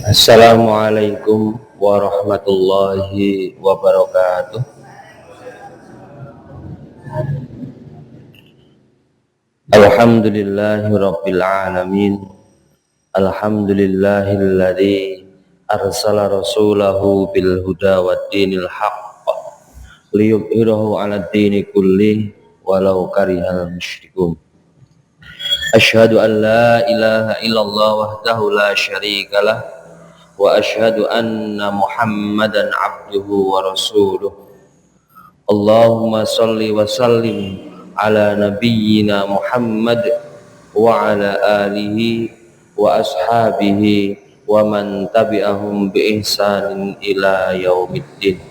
Assalamualaikum warahmatullahi wabarakatuh. Alhamdulillahi rabbil alamin. Alhamdulillahilladzi arsala rasulahu bil huda wa dinil haqq liyudhhirahu 'ala dini kulli walau karihal musyrikun. Asyhadu an la ilaha illallah wahdahu la syarikalah wa asyhadu anna Muhammadan abduhu wa rasuluh. Allahumma salli wa sallim ala nabiyyina Muhammad wa ala alihi wa ashabihi wa man tabi'ahum bi ihsanin ila yaumiddin.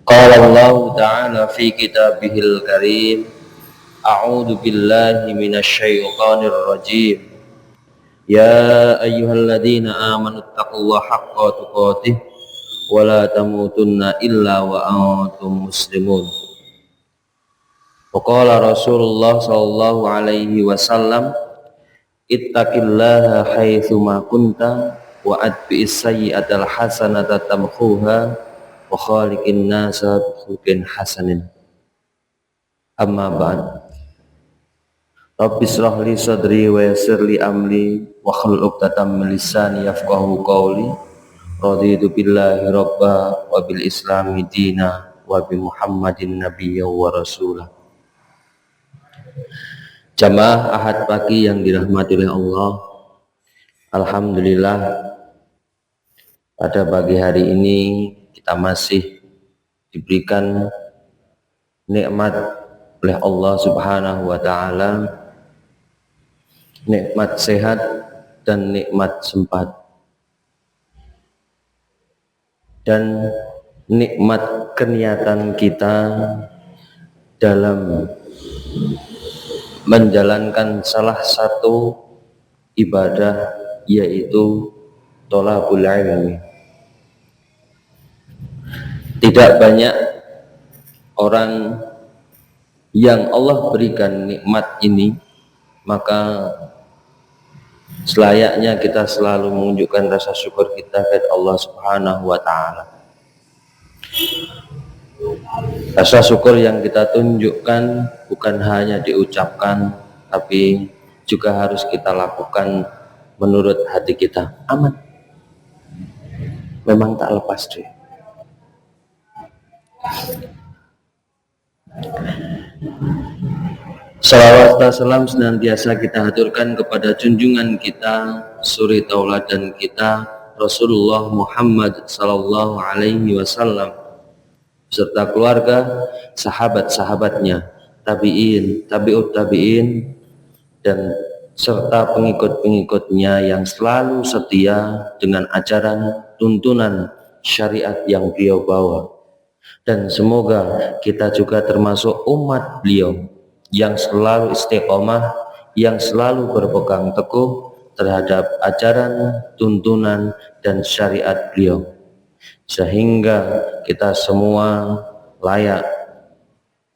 Qala Allah ta'ala fi kitabihil karim, a'udzu billahi minasy syaithanir rajim. Ya ayyuhalladzina amanu taqullaha haqqa tuqatih wa la tamutunna illa wa antum muslimun. Wa qala Rasulullah sallallahu alaihi wasallam, ittaqillaha haitsu ma kunta wa atbi'is sayyi'atal hasanata tamhuha wa khaliqin nasa bi khuluqin hasanin. Amma ba'd. Rabbi shrah li sadri wa yassir li amri wa hlul 'uqdatam min lisani yafqahu qawli. Raditu billahi rabba wa bil islami dina wa bi Muhammadin nabiyya wa rasulah. Jamaah Ahad pagi yang dirahmati oleh Allah, alhamdulillah pada pagi hari ini kita masih diberikan nikmat oleh Allah Subhanahu wa taala, nikmat sehat dan nikmat sempat, dan nikmat keniatan kita dalam menjalankan salah satu ibadah, yaitu thalabul ilmi. Tidak banyak orang yang Allah berikan nikmat ini, maka selayaknya kita selalu menunjukkan rasa syukur kita kepada Allah Subhanahu wa taala. Rasa syukur yang kita tunjukkan bukan hanya diucapkan, tapi juga harus kita lakukan menurut hati kita. Aman, memang tak lepas deh. Salawat dan salam senantiasa kita haturkan kepada junjungan kita, suri tauladan kita, Rasulullah Muhammad sallallahu alaihi wasallam, serta keluarga, sahabat-sahabatnya, tabi'in, tabi'ut tabi'in, dan serta pengikut-pengikutnya yang selalu setia dengan ajaran tuntunan syariat yang beliau bawa. Dan semoga kita juga termasuk umat beliau yang selalu istiqomah, yang selalu berpegang teguh terhadap ajaran, tuntunan, dan syariat beliau, sehingga kita semua layak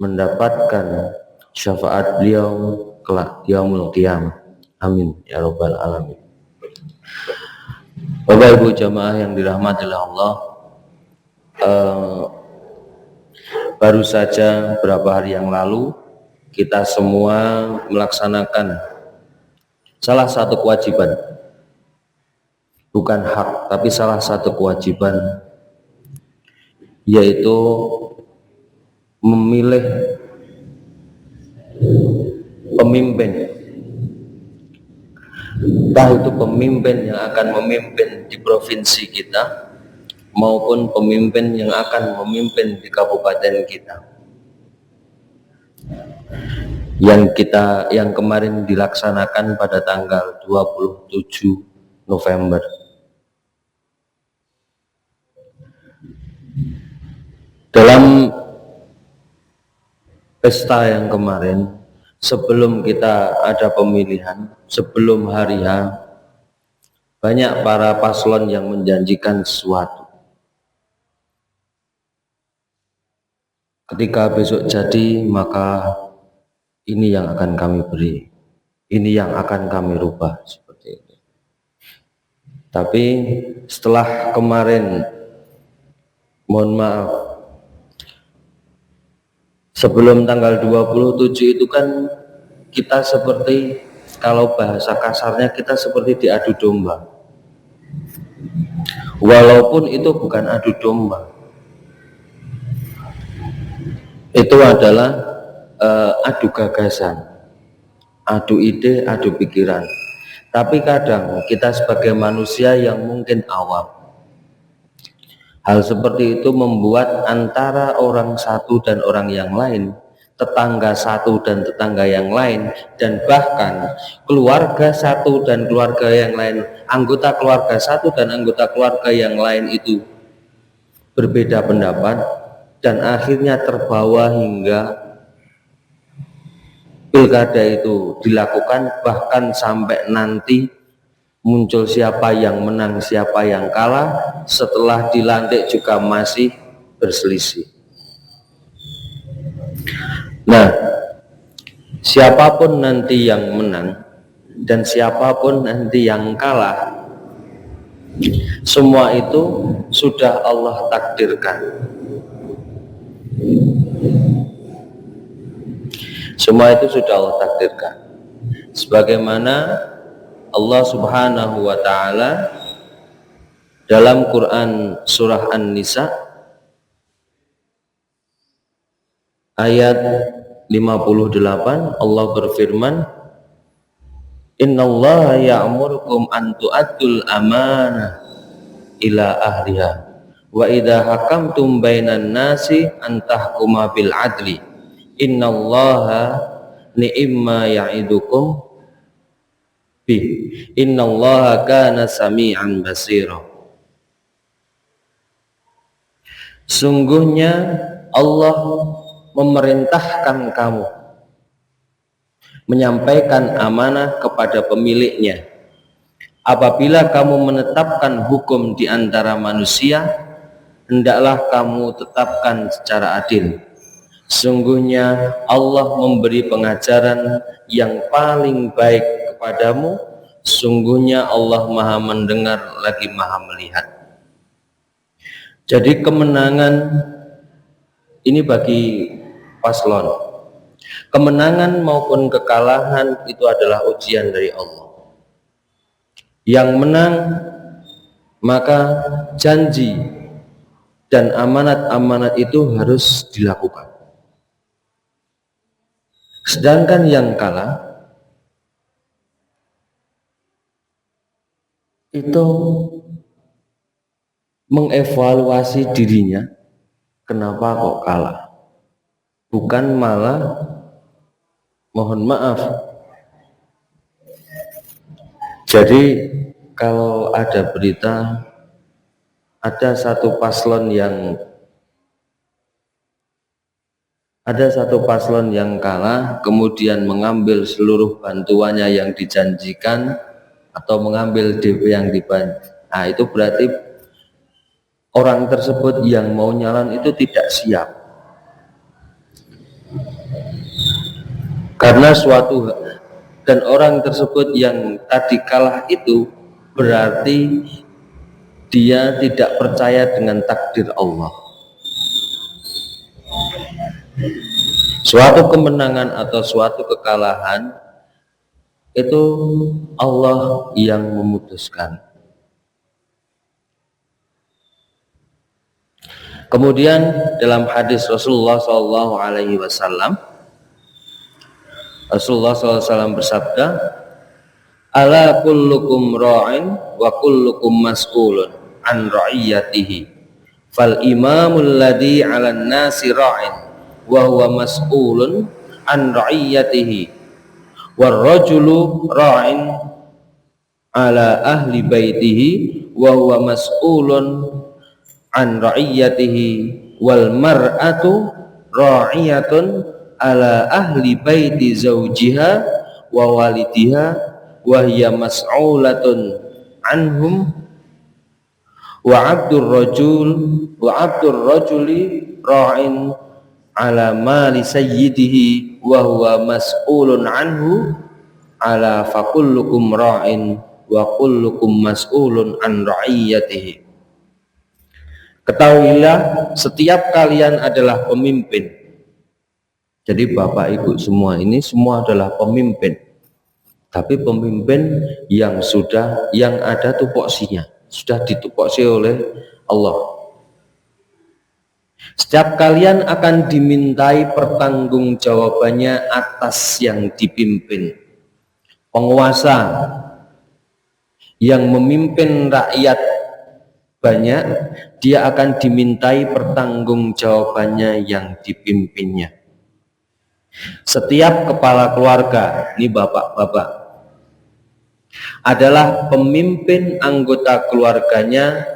mendapatkan syafaat beliau kelak yaumul qiyamah. Amin ya rabbal alamin. Bapak Ibu jamaah yang dirahmati oleh Allah, baru saja beberapa hari yang lalu kita semua melaksanakan salah satu kewajiban, bukan hak, tapi salah satu kewajiban, yaitu memilih pemimpin, entah itu pemimpin yang akan memimpin di provinsi kita maupun pemimpin yang akan memimpin di kabupaten kita, yang kemarin dilaksanakan pada tanggal 27 November. Dalam pesta yang kemarin, sebelum kita ada pemilihan, sebelum hari H, banyak para paslon yang menjanjikan sesuatu. Ketika besok jadi, maka ini yang akan kami beri, ini yang akan kami rubah, seperti itu. Tapi setelah kemarin, mohon maaf, sebelum tanggal 27 itu kan kita seperti, kalau bahasa kasarnya kita seperti diadu domba. Walaupun itu bukan adu domba, itu adalah adu gagasan, adu ide, adu pikiran. Tapi kadang kita sebagai manusia yang mungkin awam, hal seperti itu membuat antara orang satu dan orang yang lain, tetangga satu dan tetangga yang lain, dan bahkan keluarga satu dan keluarga yang lain, anggota keluarga satu dan anggota keluarga yang lain itu berbeda pendapat, dan akhirnya terbawa hingga pilkada itu dilakukan, bahkan sampai nanti muncul siapa yang menang, siapa yang kalah, setelah dilantik juga masih berselisih. Nah, siapapun nanti yang menang dan siapapun nanti yang kalah, semua itu sudah Allah takdirkan. Semua itu sudah Allah takdirkan. Sebagaimana Allah Subhanahu wa ta'ala dalam Quran surah An-Nisa ayat 58, Allah berfirman, Innallaha ya'murukum an tu'addul amanah ila ahliha wa idha hakamtum bainan nasi an tahkuma bil adli innallaha ni'imma ya'idukum bih innallaha kana sami'an basira. Sungguhnya Allah memerintahkan kamu menyampaikan amanah kepada pemiliknya apabila kamu menetapkan hukum di antara manusia, hendaklah kamu tetapkan secara adil. Sungguhnya Allah memberi pengajaran yang paling baik kepadamu. Sungguhnya Allah maha mendengar lagi maha melihat. Jadi kemenangan ini bagi paslon. Kemenangan maupun kekalahan itu adalah ujian dari Allah. Yang menang maka janji dan amanat-amanat itu harus dilakukan. Sedangkan yang kalah itu mengevaluasi dirinya, kenapa kok kalah, bukan malah mohon maaf. Jadi kalau ada berita ada satu paslon yang kalah, kemudian mengambil seluruh bantuannya yang dijanjikan atau mengambil DP yang dibantu. Nah, itu berarti orang tersebut yang mau nyalon itu tidak siap. Karena dan orang tersebut yang tadi kalah itu berarti dia tidak percaya dengan takdir Allah. Suatu kemenangan atau suatu kekalahan itu Allah yang memutuskan. Kemudian dalam hadis Rasulullah SAW, Rasulullah SAW bersabda, ala kullukum ra'in wa kullukum mas'ulun an ra'iyatihi fal imamul ladhi 'alan nasi ra'in wa huwa mas'ulun an ra'iyatihi war rajulu ra'in 'ala ahli baitihi wa huwa mas'ulun an ra'iyatihi wal mar'atu ra'iyatun 'ala ahli baiti zawjiha wa walidiha wa hiya mas'ulatun anhum wa 'abdur rajuli ra'in ala mali sayyidihi wa huwa mas'ulun anhu ala fakullukum ra'in wa kullukum mas'ulun an ra'iyatihi. Ketahuilah setiap kalian adalah pemimpin. Jadi bapak ibu semua ini semua adalah pemimpin. Tapi pemimpin yang ada tupoksinya, sudah ditupoksi oleh Allah. Setiap kalian akan dimintai pertanggungjawabannya atas yang dipimpin. Penguasa yang memimpin rakyat banyak, dia akan dimintai pertanggungjawabannya yang dipimpinnya. Setiap kepala keluarga, ini bapak-bapak, adalah pemimpin anggota keluarganya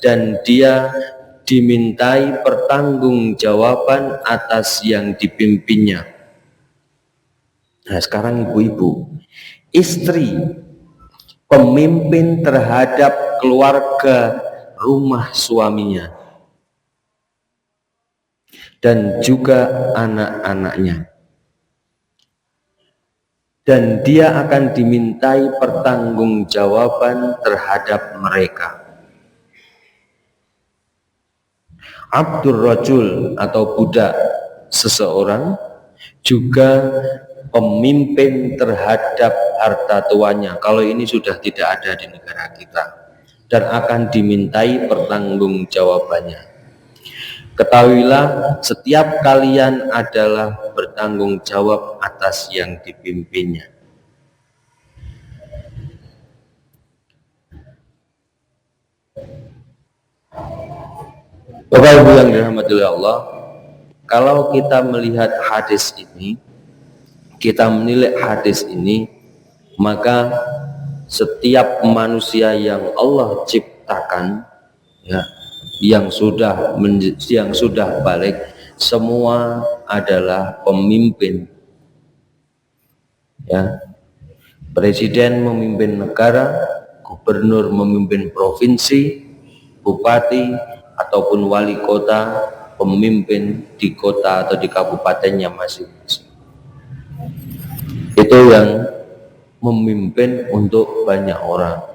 dan dia dimintai pertanggungjawaban atas yang dipimpinnya. Nah, sekarang ibu-ibu, istri pemimpin terhadap keluarga rumah suaminya dan juga anak-anaknya, dan dia akan dimintai pertanggungjawaban terhadap mereka. Abdur rajul atau budak seseorang juga pemimpin terhadap harta tuannya, kalau ini sudah tidak ada di negara kita, dan akan dimintai pertanggungjawabannya. Ketahuilah setiap kalian adalah bertanggung jawab atas yang dipimpinnya. Bapak Ibu yang dirahmati oleh Allah, kalau kita melihat hadis ini, kita menilai hadis ini, maka setiap manusia yang Allah ciptakan, ya, yang sudah balik, semua adalah pemimpin. Ya, presiden memimpin negara, gubernur memimpin provinsi, bupati ataupun wali kota pemimpin di kota atau di kabupatennya masing-masing. Itu yang memimpin untuk banyak orang.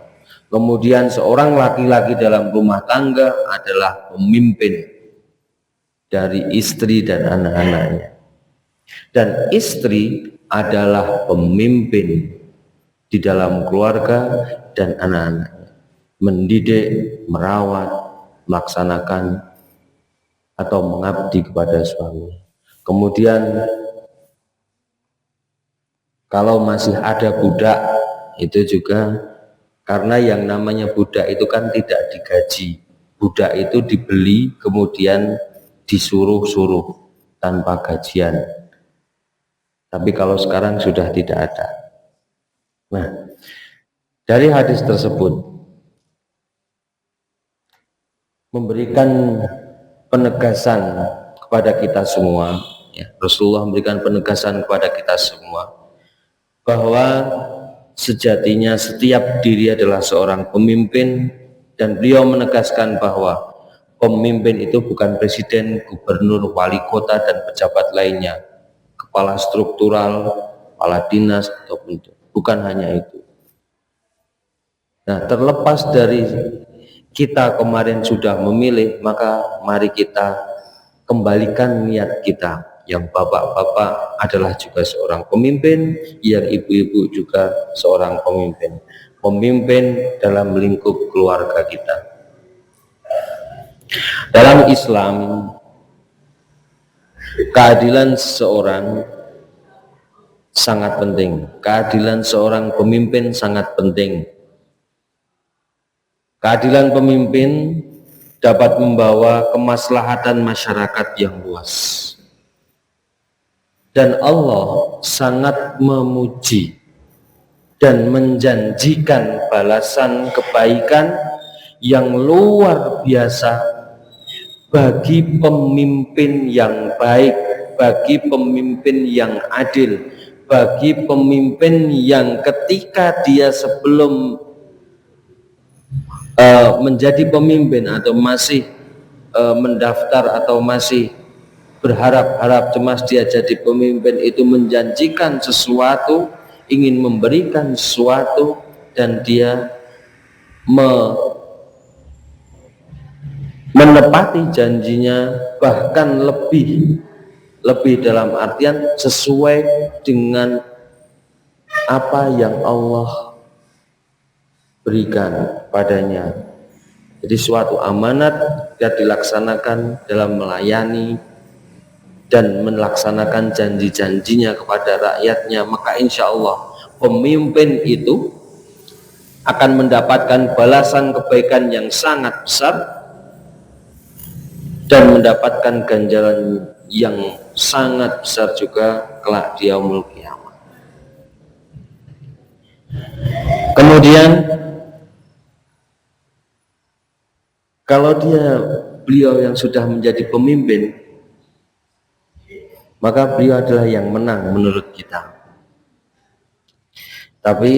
Kemudian seorang laki-laki dalam rumah tangga adalah pemimpin dari istri dan anak-anaknya. Dan istri adalah pemimpin di dalam keluarga dan anak-anaknya. Mendidik, merawat, melaksanakan atau mengabdi kepada suami. Kemudian kalau masih ada budak, itu juga karena yang namanya budak itu kan tidak digaji. Budak itu dibeli kemudian disuruh-suruh tanpa gajian. Tapi kalau sekarang sudah tidak ada. Nah, dari hadis tersebut memberikan penegasan kepada kita semua, ya, Rasulullah memberikan penegasan kepada kita semua bahwa sejatinya setiap diri adalah seorang pemimpin, dan beliau menegaskan bahwa pemimpin itu bukan presiden, gubernur, wali kota, dan pejabat lainnya, kepala struktural, kepala dinas, ataupun bukan hanya itu. Nah, terlepas dari kita kemarin sudah memilih, maka mari kita kembalikan niat kita. Yang bapak-bapak adalah juga seorang pemimpin, yang ibu-ibu juga seorang pemimpin. Pemimpin dalam lingkup keluarga kita. Dalam Islam, keadilan seseorang sangat penting. Keadilan seorang pemimpin sangat penting. Keadilan pemimpin dapat membawa kemaslahatan masyarakat yang luas. Dan Allah sangat memuji dan menjanjikan balasan kebaikan yang luar biasa bagi pemimpin yang baik, bagi pemimpin yang adil, bagi pemimpin yang ketika dia sebelum menjadi pemimpin atau masih mendaftar atau masih berharap-harap cemas dia jadi pemimpin, itu menjanjikan sesuatu, ingin memberikan sesuatu, dan dia menepati janjinya, bahkan lebih dalam artian sesuai dengan apa yang Allah berikan padanya. Jadi suatu amanat dia dilaksanakan dalam melayani dan melaksanakan janji-janjinya kepada rakyatnya, maka insya Allah pemimpin itu akan mendapatkan balasan kebaikan yang sangat besar dan mendapatkan ganjaran yang sangat besar juga kelak di yaumul qiyamah. Kemudian kalau beliau yang sudah menjadi pemimpin, maka beliau adalah yang menang menurut kita. Tapi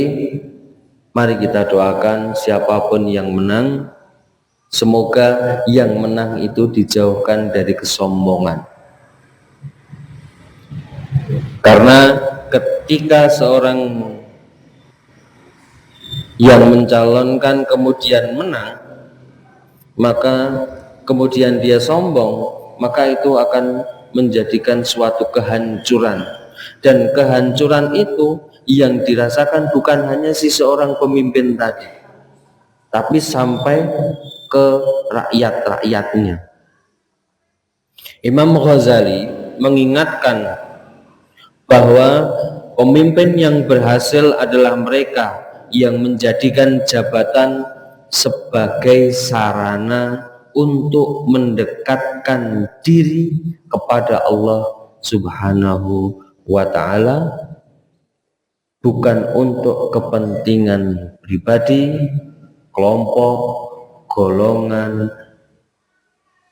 mari kita doakan siapapun yang menang, semoga yang menang itu dijauhkan dari kesombongan. Karena ketika seorang yang mencalonkan kemudian menang, maka kemudian dia sombong, maka itu akan menjadikan suatu kehancuran. Dan kehancuran itu yang dirasakan bukan hanya si seorang pemimpin tadi, tapi sampai ke rakyat-rakyatnya. Imam Ghazali mengingatkan bahwa pemimpin yang berhasil adalah mereka yang menjadikan jabatan sebagai sarana untuk mendekatkan diri kepada Allah Subhanahu wa ta'ala, bukan untuk kepentingan pribadi, kelompok, golongan,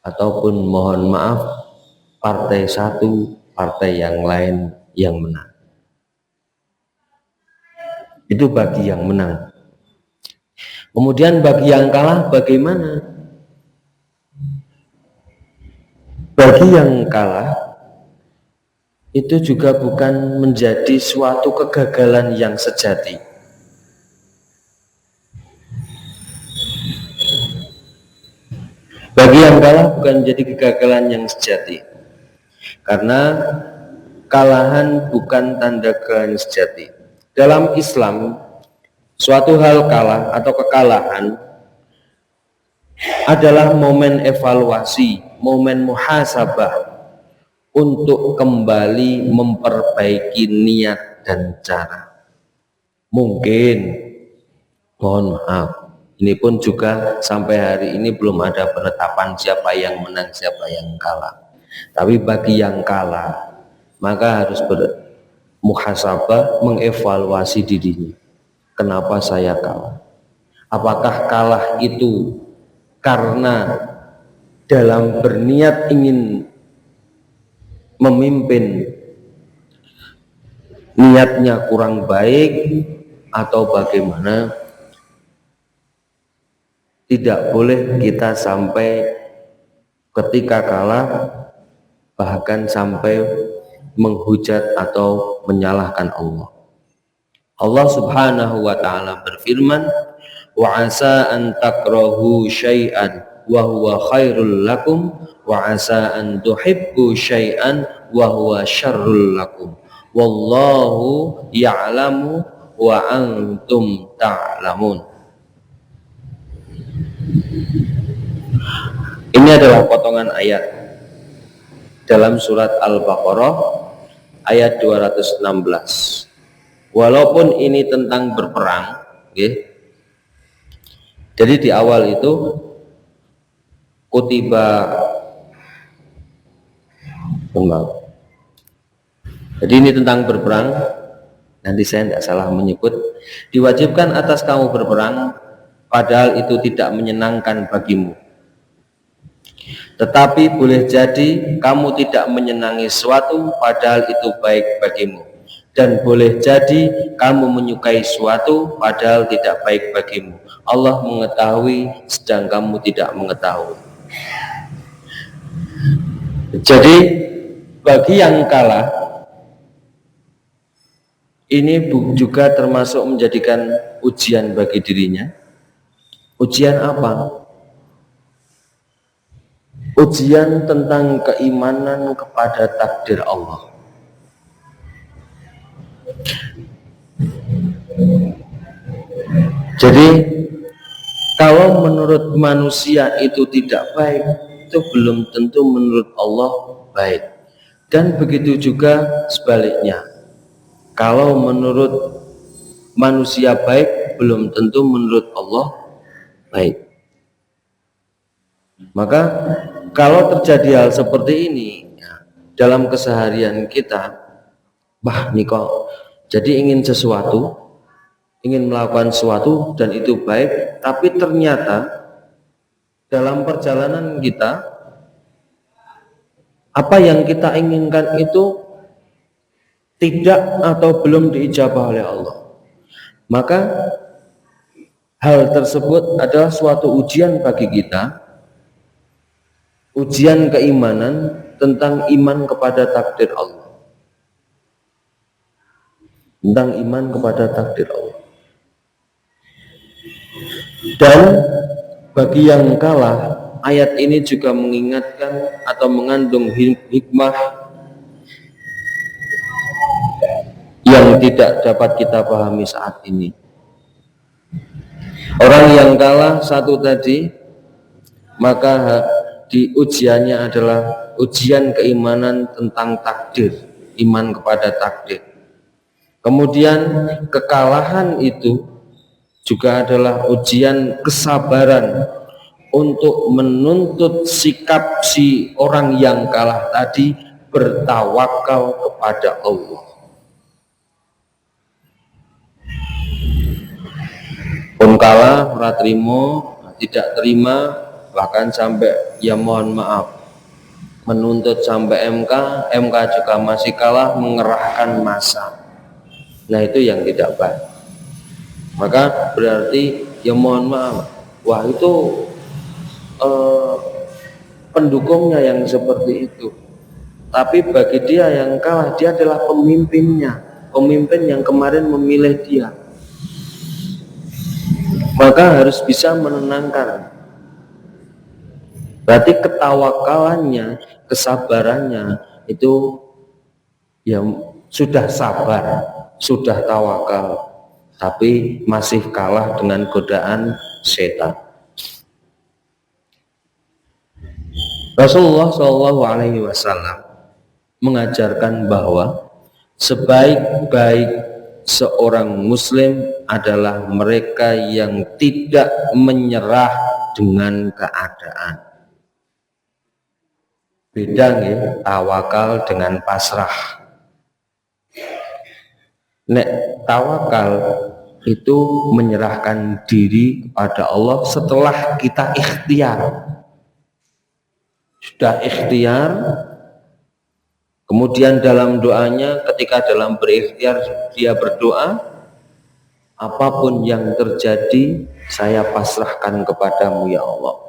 ataupun mohon maaf partai satu, partai yang lain yang menang. Itu bagi yang menang. Kemudian bagi yang kalah bagaimana? Bagi yang kalah itu juga bukan menjadi suatu kegagalan yang sejati. Bagi yang kalah bukan menjadi kegagalan yang sejati, karena kalahan bukan tanda kegagalan sejati. Dalam Islam, suatu hal kalah atau kekalahan adalah momen evaluasi, momen muhasabah untuk kembali memperbaiki niat dan cara. Mungkin, mohon maaf, ini pun juga sampai hari ini belum ada penetapan siapa yang menang, siapa yang kalah. Tapi bagi yang kalah, maka harus bermuhasabah, mengevaluasi dirinya. Kenapa saya kalah? Apakah kalah itu karena dalam berniat ingin memimpin niatnya kurang baik, atau bagaimana? Tidak boleh kita sampai ketika kalah bahkan sampai menghujat atau menyalahkan Allah. Allah Subhanahu wa ta'ala berfirman, wa asa an takrahu syai'an wa huwa khairul lakum wa asa an tuhibbu syai'an wa huwa syarrul lakum wallahu ya'lamu wa antum ta'lamun. Ini adalah potongan ayat dalam surat Al-Baqarah ayat 216. Walaupun ini tentang berperang, okay? Jadi di awal itu kutiba, jadi ini tentang berperang. Nanti saya tidak salah menyebut, diwajibkan atas kamu berperang, padahal itu tidak menyenangkan bagimu. Tetapi boleh jadi kamu tidak menyenangi sesuatu, padahal itu baik bagimu. Dan boleh jadi kamu menyukai suatu padahal tidak baik bagimu. Allah mengetahui sedang kamu tidak mengetahui. Jadi bagi yang kalah Ini juga termasuk menjadikan ujian bagi dirinya. Ujian apa? Ujian tentang keimanan kepada takdir Allah. Jadi kalau menurut manusia itu tidak baik, itu belum tentu menurut Allah baik. Dan begitu juga sebaliknya. Kalau menurut manusia baik, belum tentu menurut Allah baik. Maka kalau terjadi hal seperti ini ya, dalam keseharian kita, nih kok jadi ingin sesuatu, ingin melakukan sesuatu dan itu baik, tapi ternyata dalam perjalanan kita apa yang kita inginkan itu tidak atau belum diijabah oleh Allah, maka hal tersebut adalah suatu ujian bagi kita, ujian keimanan tentang iman kepada takdir Allah, tentang iman kepada takdir Allah. Dan bagi yang kalah, ayat ini juga mengingatkan atau mengandung hikmah yang tidak dapat kita pahami saat ini. Orang yang kalah satu tadi, maka di ujiannya adalah ujian keimanan tentang takdir, iman kepada takdir. Kemudian kekalahan itu juga adalah ujian kesabaran untuk menuntut sikap si orang yang kalah tadi bertawakal kepada Allah. Pun kalah, ora trimo, tidak terima, bahkan sampai ya mohon maaf menuntut sampai MK juga masih kalah, mengerahkan massa. Nah itu yang tidak baik. Maka berarti ya mohon maaf, wah itu pendukungnya yang seperti itu. Tapi bagi dia yang kalah, dia adalah pemimpinnya, pemimpin yang kemarin memilih dia. Maka harus bisa menenangkan. Berarti ketawakalannya, kesabarannya itu ya sudah sabar, sudah tawakal, tapi masih kalah dengan godaan setan. Rasulullah SAW mengajarkan bahwa sebaik-baik seorang muslim adalah mereka yang tidak menyerah dengan keadaan. Beda nih, tawakal dengan pasrah. Nek tawakal itu menyerahkan diri kepada Allah setelah kita ikhtiar. Sudah ikhtiar, kemudian dalam doanya, ketika dalam berikhtiar dia berdoa, apapun yang terjadi saya pasrahkan kepadamu ya Allah.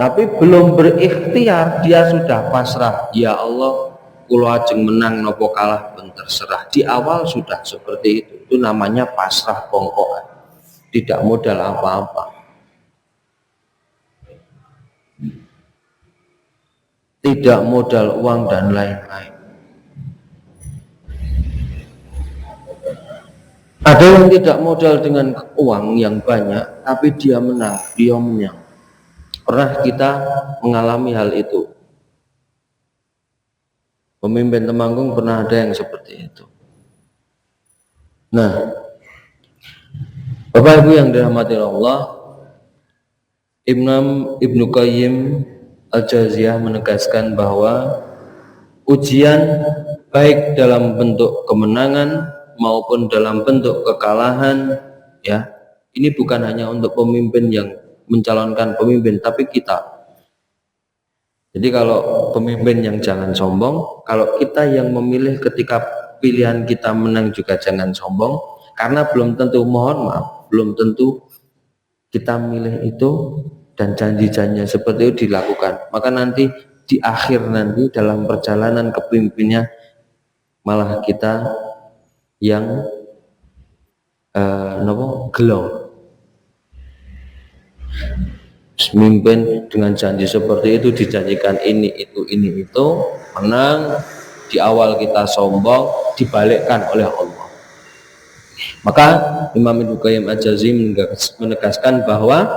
Tapi belum berikhtiar dia sudah pasrah, ya Allah kula ajeng menang nopo kalah pun terserah. Di awal sudah seperti itu namanya pasrah pongkokan, tidak modal apa-apa, tidak modal uang dan lain-lain. Ada yang tidak modal dengan uang yang banyak, tapi dia menang, dia menang. Pernah kita mengalami hal itu. Pemimpin Temanggung pernah ada yang seperti itu. Nah, Bapak Ibu yang dirahmati Allah, Ibnu Qayyim Al-Jauziyah menegaskan bahwa ujian baik dalam bentuk kemenangan maupun dalam bentuk kekalahan, ya, ini bukan hanya untuk pemimpin yang mencalonkan pemimpin, tapi kita. Jadi kalau pemimpin yang jangan sombong, kalau kita yang memilih ketika pilihan kita menang juga jangan sombong, karena belum tentu, mohon maaf, belum tentu kita milih itu dan janji-janjinya seperti itu dilakukan. Maka nanti di akhir nanti dalam perjalanan kepemimpinannya malah kita yang gelo. Mimpin dengan janji seperti itu, dijanjikan ini itu, menang. Di awal kita sombong, dibalikkan oleh Allah. Maka Imam Ibnu Qayyim Al-Jauziyah menegaskan bahwa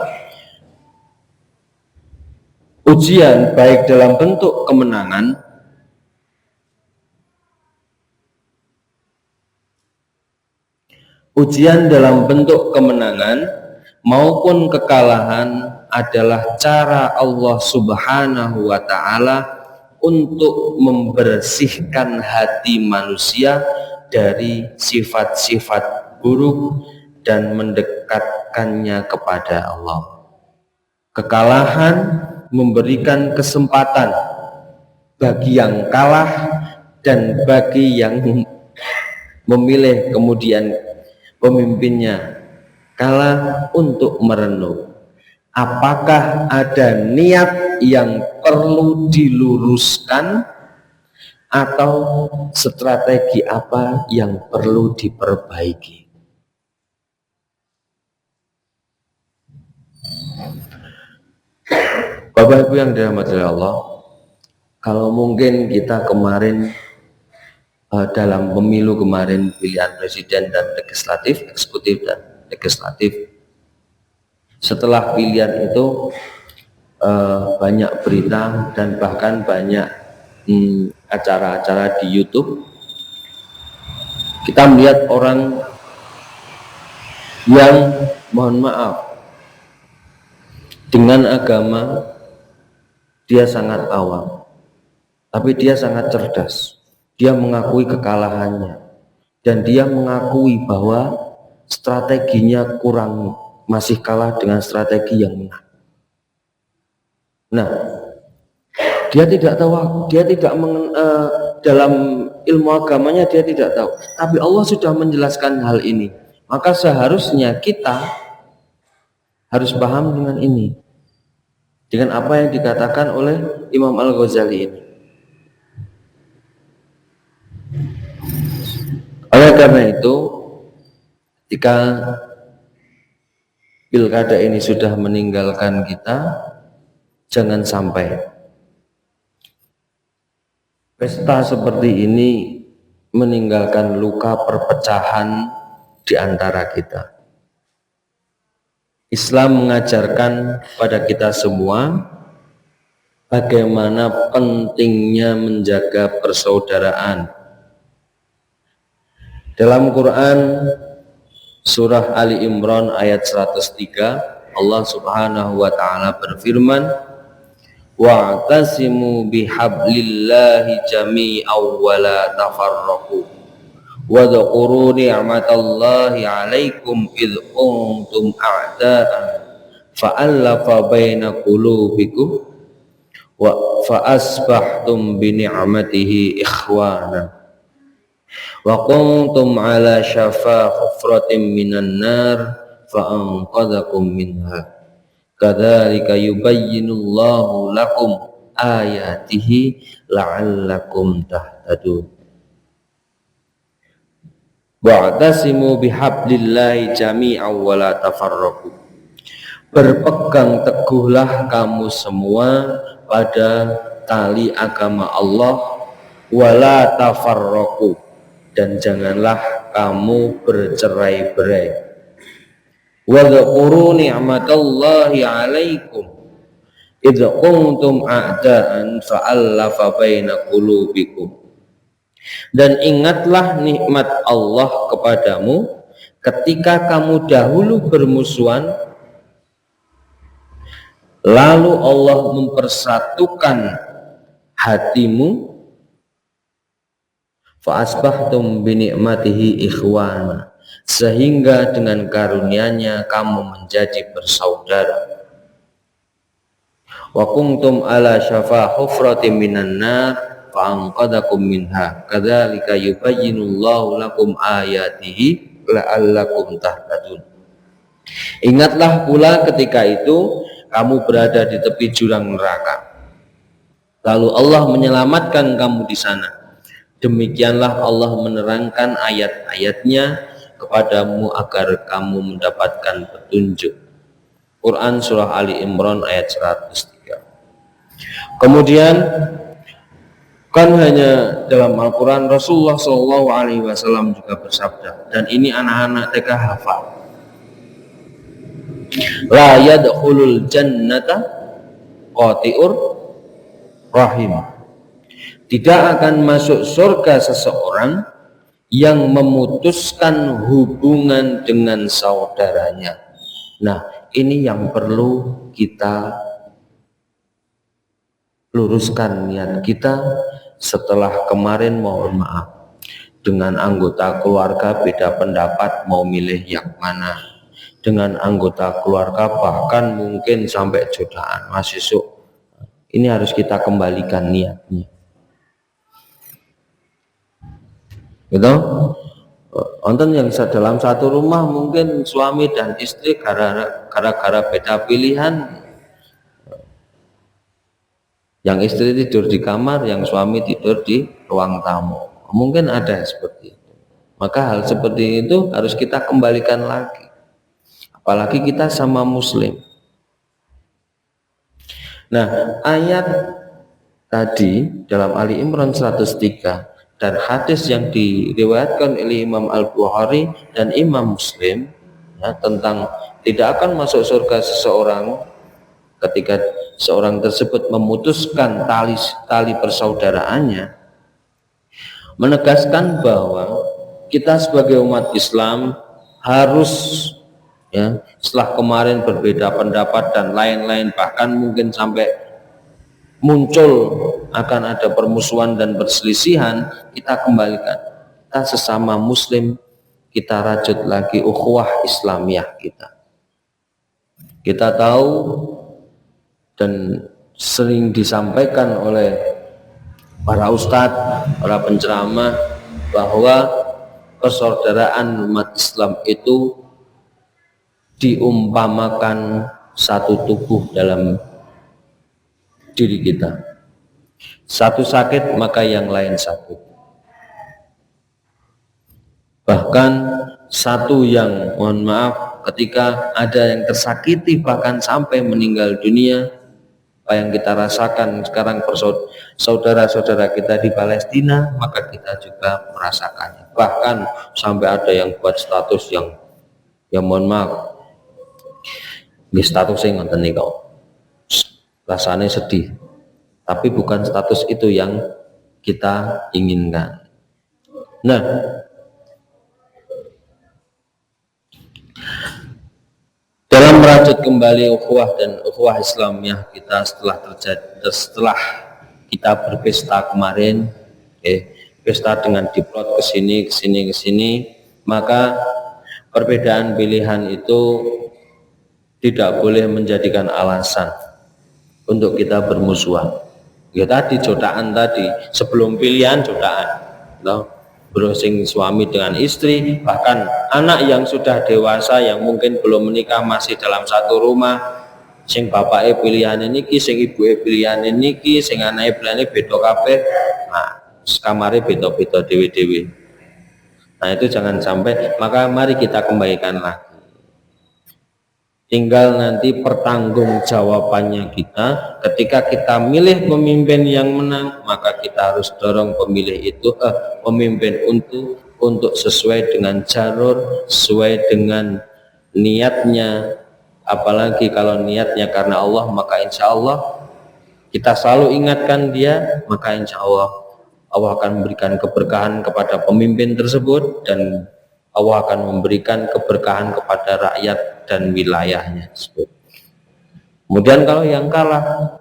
ujian baik dalam bentuk kemenangan maupun kekalahan adalah cara Allah Subhanahu wa Ta'ala untuk membersihkan hati manusia dari sifat-sifat buruk dan mendekatkannya kepada Allah. Kekalahan memberikan kesempatan bagi yang kalah dan bagi yang memilih kemudian pemimpinnya kalah untuk merenung. Apakah ada niat yang perlu diluruskan atau strategi apa yang perlu diperbaiki? Bapak Ibu yang dirahmati Allah, kalau mungkin kita kemarin dalam pemilu kemarin, pilihan presiden dan legislatif, eksekutif dan legislatif, setelah pilihan itu banyak berita dan bahkan banyak acara-acara di YouTube. Kita melihat orang yang, mohon maaf, dengan agama dia sangat awam, tapi dia sangat cerdas. Dia mengakui kekalahannya dan dia mengakui bahwa strateginya kurang, masih kalah dengan strategi yang menang. Nah, dia tidak tahu, dia tidak dalam ilmu agamanya dia tidak tahu, tapi Allah sudah menjelaskan hal ini. Maka seharusnya kita harus paham dengan ini, dengan apa yang dikatakan oleh Imam Al-Ghazali ini. Oleh karena itu, jika pilkada ini sudah meninggalkan kita, jangan sampai pesta seperti ini meninggalkan luka perpecahan di antara kita. Islam mengajarkan pada kita semua bagaimana pentingnya menjaga persaudaraan. Dalam Quran surah Ali Imran ayat 103, Allah Subhanahu wa Ta'ala berfirman, wa'tasimu bihablillahi jami'aw wa la tafarraqu wadhkuru ni'matallahi 'alaikum id kuntum a'da'an fa'alafa baina qulubikum wa fa'asbahtum bi ni'matihi ikhwana wa kuntum ala syafa hufratin minan nar fa'anqadhakum minha kadzalika yubayyinullahu lakum ayatihi la'allakum tahtadun. Wa'tasimu bihablillahi jami'an wa la tafarraqu. Berpegang teguhlah kamu semua pada tali agama Allah, wa la tafarraqu, dan janganlah kamu bercerai-berai. Wadhkuru ni'matallahi 'alaikum idz kuntum a'da'an fa'alafa baina qulubikum. Dan ingatlah nikmat Allah kepadamu ketika kamu dahulu bermusuhan, lalu Allah mempersatukan hatimu, fa'asbahtum binikmatihi ikhwana, sehingga dengan karunia-Nya kamu menjadi bersaudara. Wa kuntum ala syafa hufratin minan nar fa'anqadhakum minha kadzalika yubayyinullahu lakum ayatihi la'allakum tahtadun. Ingatlah pula ketika itu kamu berada di tepi jurang neraka, lalu Allah menyelamatkan kamu di sana Demikianlah Allah menerangkan ayat-ayatnya kepadamu agar kamu mendapatkan petunjuk. Quran Surah Ali Imran ayat 103. Kemudian kan hanya dalam Al-Quran, Rasulullah SAW juga bersabda, dan ini anak-anak TK hafal, la yadkhulul jannata qati'ur rahim, tidak akan masuk surga seseorang yang memutuskan hubungan dengan saudaranya. Nah, ini yang perlu kita luruskan niat kita. Setelah kemarin mohon maaf, dengan anggota keluarga beda pendapat mau milih yang mana, dengan anggota keluarga bahkan mungkin sampai jodohan masih ini harus kita kembalikan niatnya, gitu. Nonton yang dalam satu rumah mungkin suami dan istri gara-gara beda pilihan, yang istri tidur di kamar, yang suami tidur di ruang tamu. Mungkin ada seperti itu. Maka hal seperti itu harus kita kembalikan lagi. Apalagi kita sama muslim. Nah, ayat tadi dalam Ali Imran 103 dan hadis yang diriwayatkan oleh Imam Al-Bukhari dan Imam Muslim, ya, tentang tidak akan masuk surga seseorang ketika seorang tersebut memutuskan tali persaudaraannya, menegaskan bahwa kita sebagai umat Islam harus, ya, setelah kemarin berbeda pendapat dan lain-lain, bahkan mungkin sampai muncul akan ada permusuhan dan perselisihan, kita kembalikan, kita sesama muslim, kita rajut lagi ukhuwah Islamiyah kita. Kita tahu dan sering disampaikan oleh para ustadz, para penceramah, bahwa persaudaraan umat Islam itu diumpamakan satu tubuh dalam diri kita. Satu sakit maka yang lain sakit. Bahkan satu yang, mohon maaf, ketika ada yang tersakiti bahkan sampai meninggal dunia, apa yang kita rasakan sekarang saudara-saudara kita di Palestina, maka kita juga merasakannya. Bahkan sampai ada yang buat status yang mohon maaf, di status yang ngonten niku rasanya sedih, tapi bukan status itu yang kita inginkan. Nah, dalam merajut kembali ukhuwah dan ukhuwah Islamiyah kita setelah kita berpesta kemarin, pesta dengan diplot ke sini, maka perbedaan pilihan itu tidak boleh menjadikan alasan untuk kita bermusuhan. Ya tadi jodohan tadi, sebelum pilihan jodohan, browsing suami dengan istri, bahkan anak yang sudah dewasa yang mungkin belum menikah masih dalam satu rumah, sing bapake pilihane niki, sing ibuke pilihane niki, sing anake pilihane beda kabeh. Nah, kamare beda-beda dewe-dewe. Nah, itu jangan sampai, maka mari kita kembalikan lagi. Tinggal nanti pertanggungjawabannya kita. Ketika kita milih pemimpin yang menang, maka kita harus dorong pemilih itu pemimpin untuk sesuai dengan jalur, sesuai dengan niatnya. Apalagi kalau niatnya karena Allah, maka insya Allah kita selalu ingatkan dia, maka insya Allah akan memberikan keberkahan kepada pemimpin tersebut, dan Allah akan memberikan keberkahan kepada rakyat dan wilayahnya tersebut. Kemudian kalau yang kalah,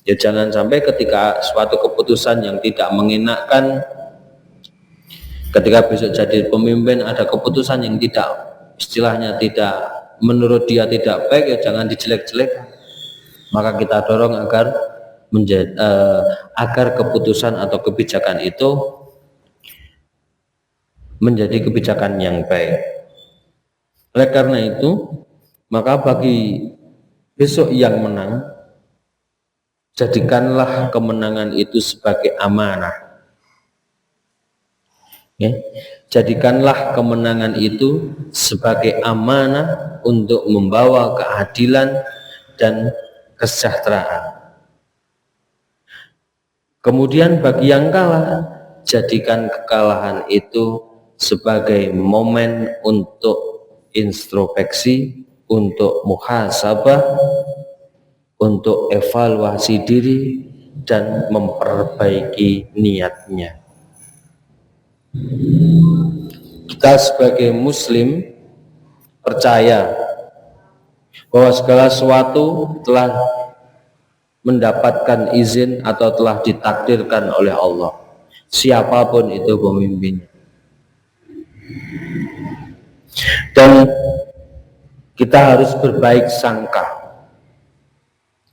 ya jangan sampai ketika suatu keputusan yang tidak mengenakan, ketika besok jadi pemimpin ada keputusan yang tidak, istilahnya tidak, menurut dia tidak baik, ya jangan dijelek-jelekkan. Maka kita dorong agar keputusan atau kebijakan itu menjadi kebijakan yang baik. Oleh karena itu, maka bagi besok yang menang, jadikanlah kemenangan itu sebagai amanah. Ya. Jadikanlah kemenangan itu sebagai amanah untuk membawa keadilan dan kesejahteraan. Kemudian bagi yang kalah, jadikan kekalahan itu sebagai momen untuk introspeksi, untuk muhasabah, untuk evaluasi diri dan memperbaiki niatnya. Kita sebagai muslim percaya bahwa segala sesuatu telah mendapatkan izin atau telah ditakdirkan oleh Allah, siapapun itu pemimpinnya. Dan kita harus berbaik sangka.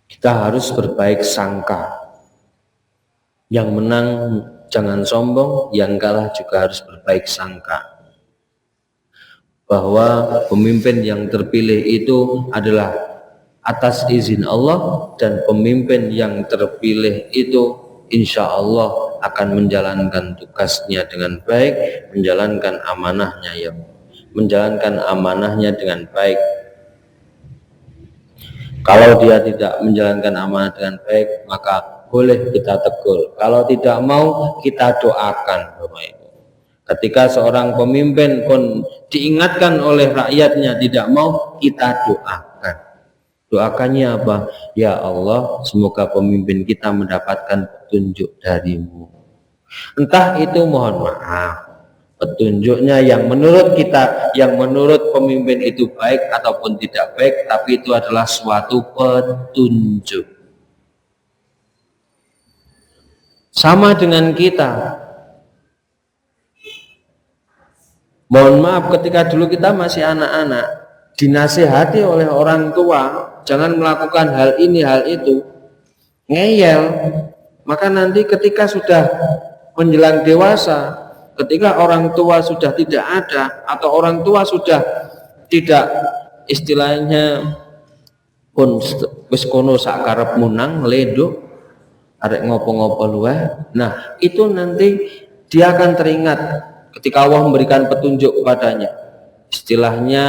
Kita harus berbaik sangka. Yang menang jangan sombong, yang kalah juga harus berbaik sangka. Bahwa pemimpin yang terpilih itu adalah atas izin Allah, dan pemimpin yang terpilih itu insya Allah akan menjalankan tugasnya dengan baik, menjalankan amanahnya dengan baik. Kalau dia tidak menjalankan amanah dengan baik, maka boleh kita tegur. Kalau tidak mau, kita doakan. Ketika seorang pemimpin pun diingatkan oleh rakyatnya tidak mau, kita doakan. Doakannya apa? Ya Allah, semoga pemimpin kita mendapatkan petunjuk darimu. Entah itu mohon maaf, petunjuknya yang menurut kita, yang menurut pemimpin itu baik ataupun tidak baik, tapi itu adalah suatu petunjuk. Sama dengan kita. Mohon maaf, ketika dulu kita masih anak-anak, dinasihati oleh orang tua, jangan melakukan hal ini, hal itu, ngeyel. Maka nanti ketika sudah menjelang dewasa, ketika orang tua sudah tidak ada, atau orang tua sudah tidak, istilahnya pun wis kono sak karepmu nang leduk arek ngopo-ngopo luweh. Nah, itu nanti dia akan teringat ketika Allah memberikan petunjuk kepadanya. Istilahnya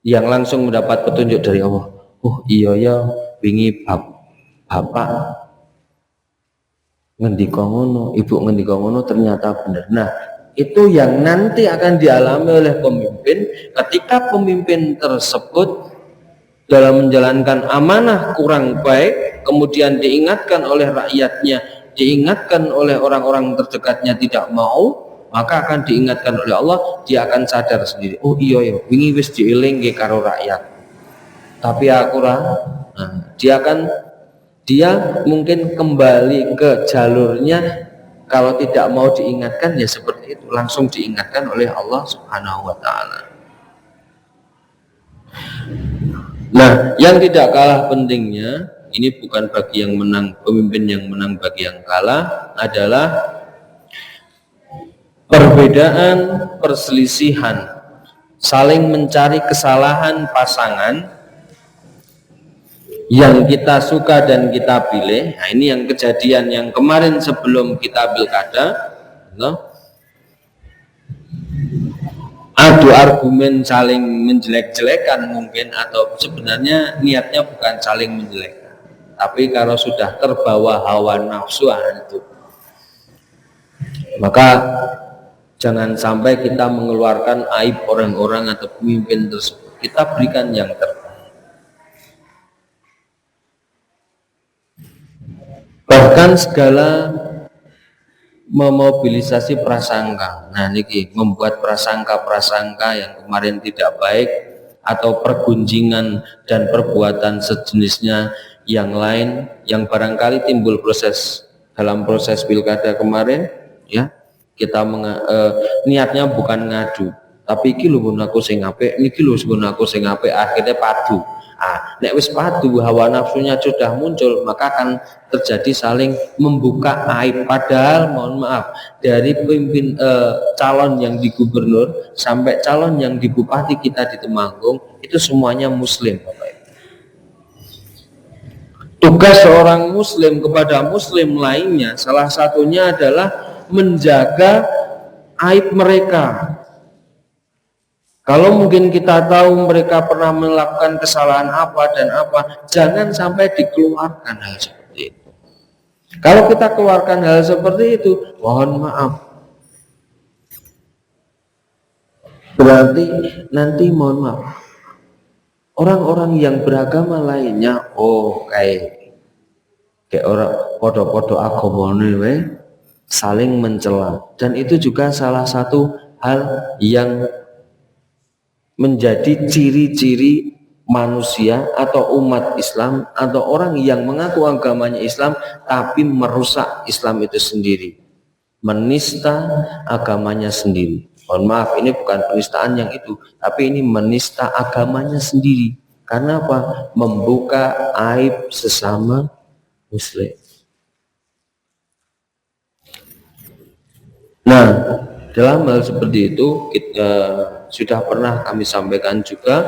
yang langsung mendapat petunjuk dari Allah. Oh iya ya, wingi bapak ngendika ngono, ibu ngendika ngono, ternyata benar. Nah, itu yang nanti akan dialami oleh pemimpin ketika pemimpin tersebut dalam menjalankan amanah kurang baik, kemudian diingatkan oleh rakyatnya, diingatkan oleh orang-orang terdekatnya tidak mau, maka akan diingatkan oleh Allah, dia akan sadar sendiri. Oh iya ya, wingi wis dielingke karo rakyat. Tapi aku dia mungkin kembali ke jalurnya. Kalau tidak mau diingatkan ya seperti itu, langsung diingatkan oleh Allah Subhanahu wa taala. Nah, yang tidak kalah pentingnya, ini bukan bagi yang menang, pemimpin yang menang, bagi yang kalah adalah perbedaan, perselisihan, saling mencari kesalahan pasangan yang kita suka dan kita pilih. Nah, ini yang kejadian yang kemarin sebelum kita pilkada, adu argumen saling menjelek-jelekan mungkin, atau sebenarnya niatnya bukan saling menjelekkan, tapi kalau sudah terbawa hawa nafsu itu, maka jangan sampai kita mengeluarkan aib orang-orang atau pemimpin tersebut. Kita berikan yang terbaik. Bahkan segala memobilisasi prasangka. Nah, niki membuat prasangka-prasangka yang kemarin tidak baik, atau pergunjingan dan perbuatan sejenisnya yang lain yang barangkali timbul dalam proses pilkada kemarin, ya. Kita niatnya bukan ngadu, tapi iki lho aku sing apik, niki lho aku sing apik, akhirnya padu. Nek wis padu, hawa nafsunya sudah muncul, maka akan terjadi saling membuka aib. Padahal mohon maaf, dari pemimpin calon yang di gubernur sampai calon yang di bupati kita di Temanggung, itu semuanya muslim, Bapak Ibu. Tugas seorang muslim kepada muslim lainnya salah satunya adalah menjaga aib mereka. Kalau mungkin kita tahu mereka pernah melakukan kesalahan apa dan apa, jangan sampai dikeluarkan hal seperti itu. Kalau kita keluarkan hal seperti itu, mohon maaf, berarti nanti mohon maaf, orang-orang yang beragama lainnya, kayak orang podo-podo agama saling mencela, dan itu juga salah satu hal yang menjadi ciri-ciri manusia atau umat Islam atau orang yang mengaku agamanya Islam tapi merusak Islam itu sendiri, menista agamanya sendiri. Mohon maaf, ini bukan penistaan yang itu, tapi ini menista agamanya sendiri. Karena apa? Membuka aib sesama muslim. Nah, dalam hal seperti itu kita sudah pernah kami sampaikan juga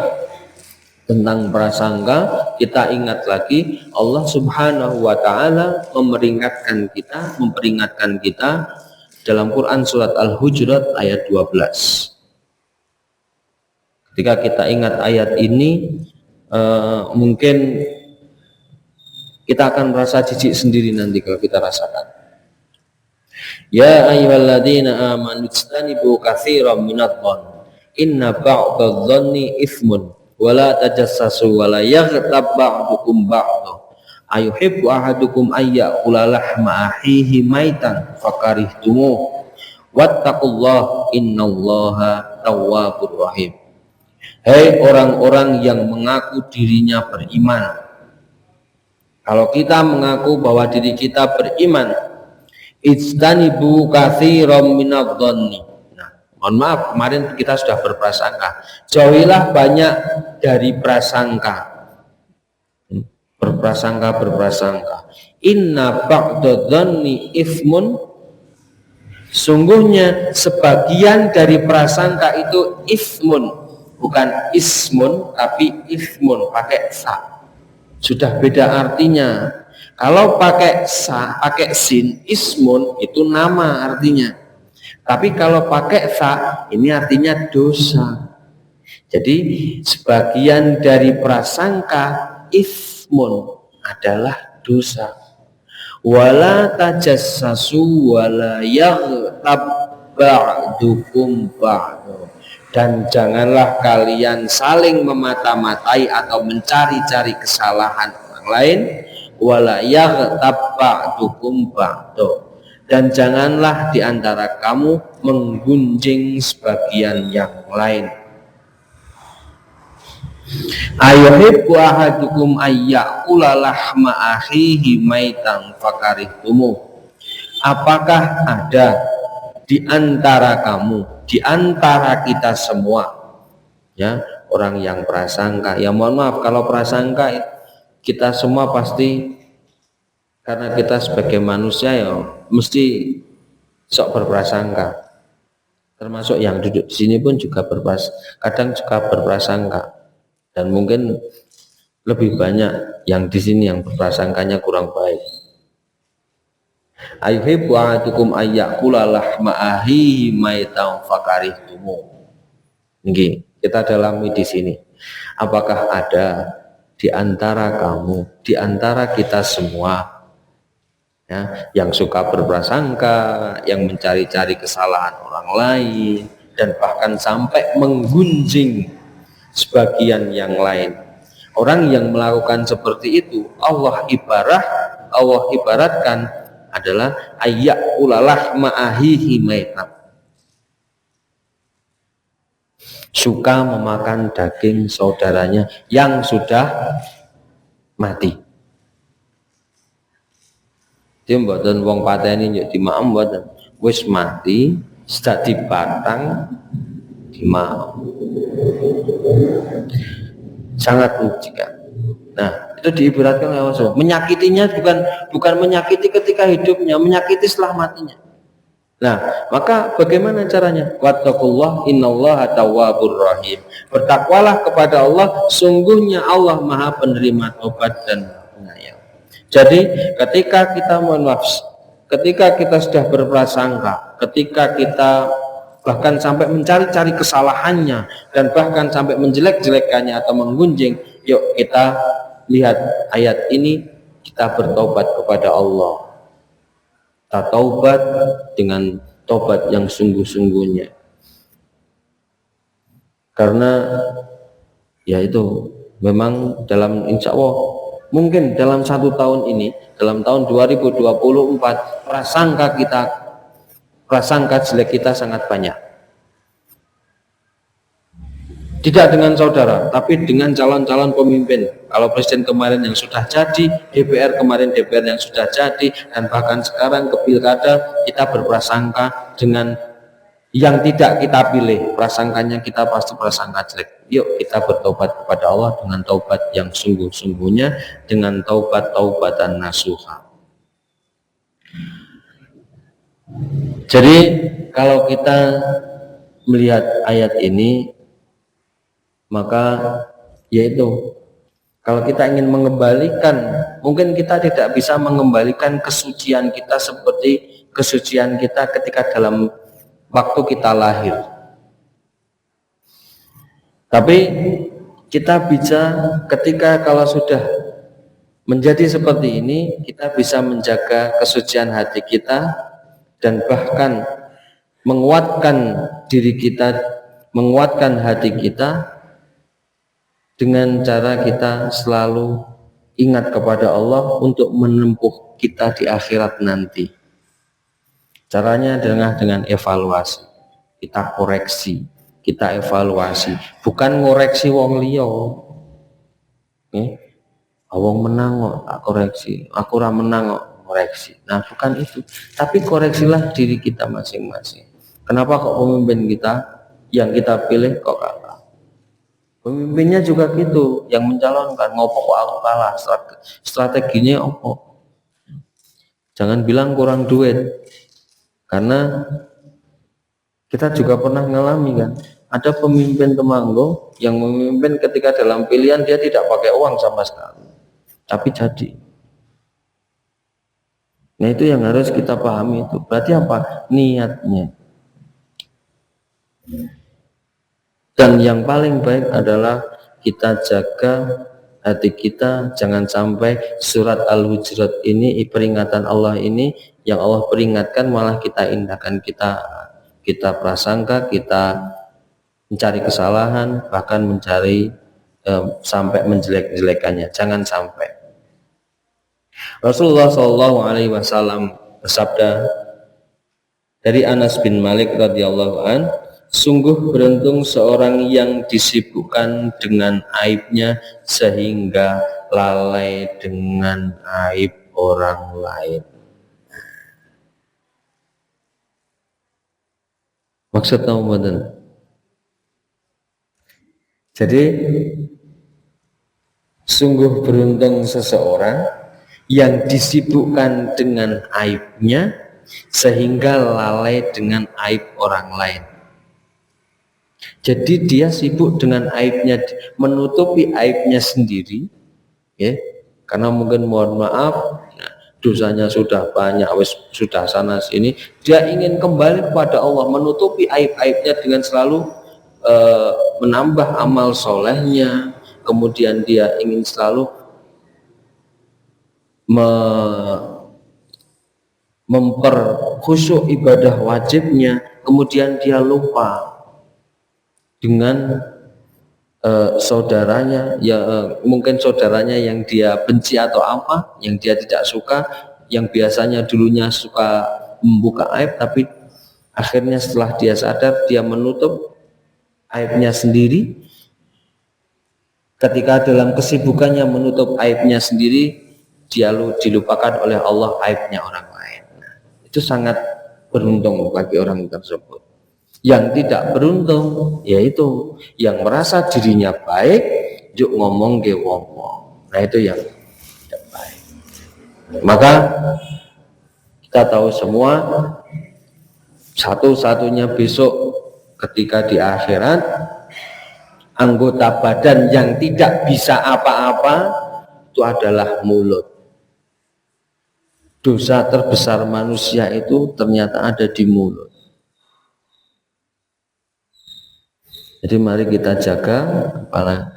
tentang prasangka. Kita ingat lagi, Allah Subhanahu wa taala memperingatkan kita dalam Quran surat Al-Hujurat ayat 12. Ketika kita ingat ayat ini, mungkin kita akan merasa jijik sendiri nanti kalau kita rasakan. Ya ayyuhalladzina amanu ijtanibu katsiran minadh-dhann inna ba'dadh-dhanni itsmun wa la tajassasu wa la yaghtab ba'dukum ba'dha ayuhibbu ahadukum ayyakula lahma akhihi maitan fakarihtumuh wattaqullaha innallaha tawwabur rahim. Hei orang-orang yang mengaku dirinya beriman, kalau kita mengaku bahwa diri kita beriman, ijtanibu katsiran minadh-dhanni. Nah, mohon maaf, kemarin kita sudah berprasangka. Jauhilah banyak dari prasangka. Berprasangka. Inna ba'dadh-dhanni itsmun. Sungguhnya sebagian dari prasangka itu itsmun, bukan ismun tapi itsmun pakai sa. Sudah beda artinya. Kalau pakai sa, pakai sin, ismun itu nama artinya. Tapi kalau pakai sa, ini artinya dosa. Jadi sebagian dari prasangka ismun adalah dosa. Wala tajassasu wala yaghtab ba'dukum ba'du. Dan janganlah kalian saling memata-matai atau mencari-cari kesalahan orang lain. Wala yaghtab ba'dukum ba'du. Dan janganlah diantara kamu menggunjing sebagian yang lain. Ayuhibbu ahadukum ayyakula lahma akhihi maitan fakarihtumuh. Apakah ada di antara kamu, di antara kita semua, ya, orang yang prasangka, ya mohon maaf kalau prasangka kita semua pasti, karena kita sebagai manusia ya mesti sok berprasangka, termasuk yang duduk di sini pun juga kadang juga berprasangka, dan mungkin lebih banyak yang di sini yang berprasangkanya kurang baik. Ayuhibbu ahadukum ayyakula lahma akhihi maitan fakarihtumuh. Nggih, kita dalami di sini. Apakah ada di antara kamu, di antara kita semua, ya, yang suka berprasangka, yang mencari-cari kesalahan orang lain, dan bahkan sampai menggunjing sebagian yang lain. Orang yang melakukan seperti itu, Allah ibaratkan adalah ayyakula lahma akhihi maitan, suka memakan daging saudaranya yang sudah mati. Dia mboten wong pateni yo dimaem mboten, wis mati sedak dibatang dimaem. Sangat mencegah. Nah, itu diibaratkan oleh Allah. Menyakitinya bukan menyakiti ketika hidupnya, menyakiti setelah matinya. Nah, maka bagaimana caranya? Wattaqullah innallaha tawwabur rahim. Bertakwalah kepada Allah, sungguhnya Allah Maha penerima taubat dan penyayang. Jadi, ketika kita mohon maaf, ketika kita sudah berprasangka, ketika kita bahkan sampai mencari-cari kesalahannya dan bahkan sampai menjelek-jelekannya atau menggunjing, yuk kita lihat ayat ini, kita bertobat kepada Allah. Kita taubat dengan taubat yang sungguh-sungguhnya. Karena ya itu memang dalam insya Allah mungkin dalam 1 tahun ini, dalam tahun 2024, prasangka jelek kita sangat banyak. Tidak dengan saudara, tapi dengan calon-calon pemimpin. Kalau presiden kemarin yang sudah jadi, DPR kemarin DPR yang sudah jadi, dan bahkan sekarang ke pilkada, kita berprasangka dengan yang tidak kita pilih, prasangkanya kita pasti prasangka jelek. Yuk kita bertobat kepada Allah dengan taubat yang sungguh-sungguhnya, dengan taubatan nasuha. Jadi kalau kita melihat ayat ini, maka yaitu kalau kita ingin mengembalikan, mungkin kita tidak bisa mengembalikan kesucian kita seperti kesucian kita ketika dalam waktu kita lahir. Tapi kita bisa ketika kalau sudah menjadi seperti ini, kita bisa menjaga kesucian hati kita dan bahkan menguatkan diri kita, menguatkan hati kita dengan cara kita selalu ingat kepada Allah untuk menempuh kita di akhirat nanti. Caranya dengan evaluasi. Kita koreksi, kita evaluasi, bukan ngoreksi wong liya. Wong menang kok tak koreksi, aku ora menang kok koreksi. Nah, bukan itu. Tapi koreksilah diri kita masing-masing. Kenapa kok pemimpin kita yang kita pilih kok kalah? Pemimpinnya juga gitu, yang mencalonkan, ngopo kok aku kalah, strateginya opo. Jangan bilang kurang duit, karena kita juga pernah ngalami kan, ada pemimpin Temanggung yang memimpin ketika dalam pilihan dia tidak pakai uang sama sekali, tapi jadi. Nah itu yang harus kita pahami itu, berarti apa? Niatnya. Dan yang paling baik adalah kita jaga hati kita, jangan sampai surat Al-Hujurat ini, peringatan Allah ini, yang Allah peringatkan malah kita indahkan, kita prasangka, kita mencari kesalahan, bahkan mencari sampai menjelek-jelekannya. Jangan sampai. Rasulullah SAW bersabda dari Anas bin Malik radhiyallahu an, sungguh beruntung seorang yang disibukkan dengan aibnya sehingga lalai dengan aib orang lain. Maksudnya apa? Jadi sungguh beruntung seseorang yang disibukkan dengan aibnya sehingga lalai dengan aib orang lain. Jadi dia sibuk dengan aibnya, menutupi aibnya sendiri, ya, karena mungkin mohon maaf, dosanya sudah banyak, sudah sana sini, dia ingin kembali kepada Allah, menutupi aib-aibnya dengan selalu menambah amal solehnya, kemudian dia ingin selalu memperkhusyuk ibadah wajibnya, kemudian dia lupa dengan saudaranya, ya mungkin saudaranya yang dia benci atau apa, yang dia tidak suka, yang biasanya dulunya suka membuka aib, tapi akhirnya setelah dia sadar, dia menutup aibnya sendiri. Ketika dalam kesibukannya menutup aibnya sendiri, dia dilupakan oleh Allah aibnya orang lain. Nah, itu sangat beruntung bagi orang tersebut. Yang tidak beruntung yaitu yang merasa dirinya baik, juk ngomong ke wong-wong. Nah itu yang tidak baik. Maka kita tahu semua, satu-satunya besok ketika di akhirat, anggota badan yang tidak bisa apa-apa itu adalah mulut. dosa terbesar manusia itu ternyata ada di mulut. Jadi mari kita jaga kepala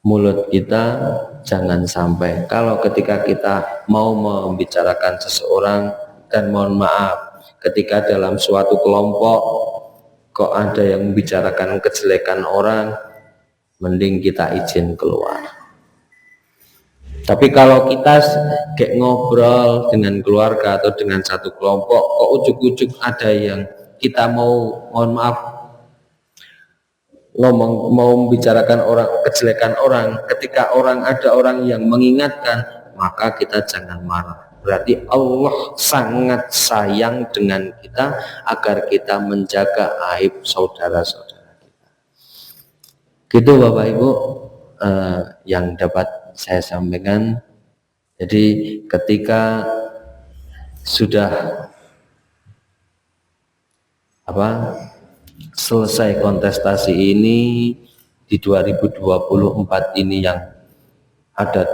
mulut kita, jangan sampai kalau ketika kita mau membicarakan seseorang, dan mohon maaf ketika dalam suatu kelompok kok ada yang membicarakan kejelekan orang, mending kita izin keluar. Tapi kalau kita kayak ngobrol dengan keluarga atau dengan satu kelompok, kok ujuk-ujuk ada yang kita mau, mohon maaf, mau membicarakan orang, kejelekan orang, ketika ada orang yang mengingatkan, maka kita jangan marah. Berarti Allah sangat sayang dengan kita agar kita menjaga aib saudara-saudara kita. Gitu Bapak Ibu yang dapat saya sampaikan. Jadi ketika sudah selesai kontestasi ini di 2024 ini, yang ada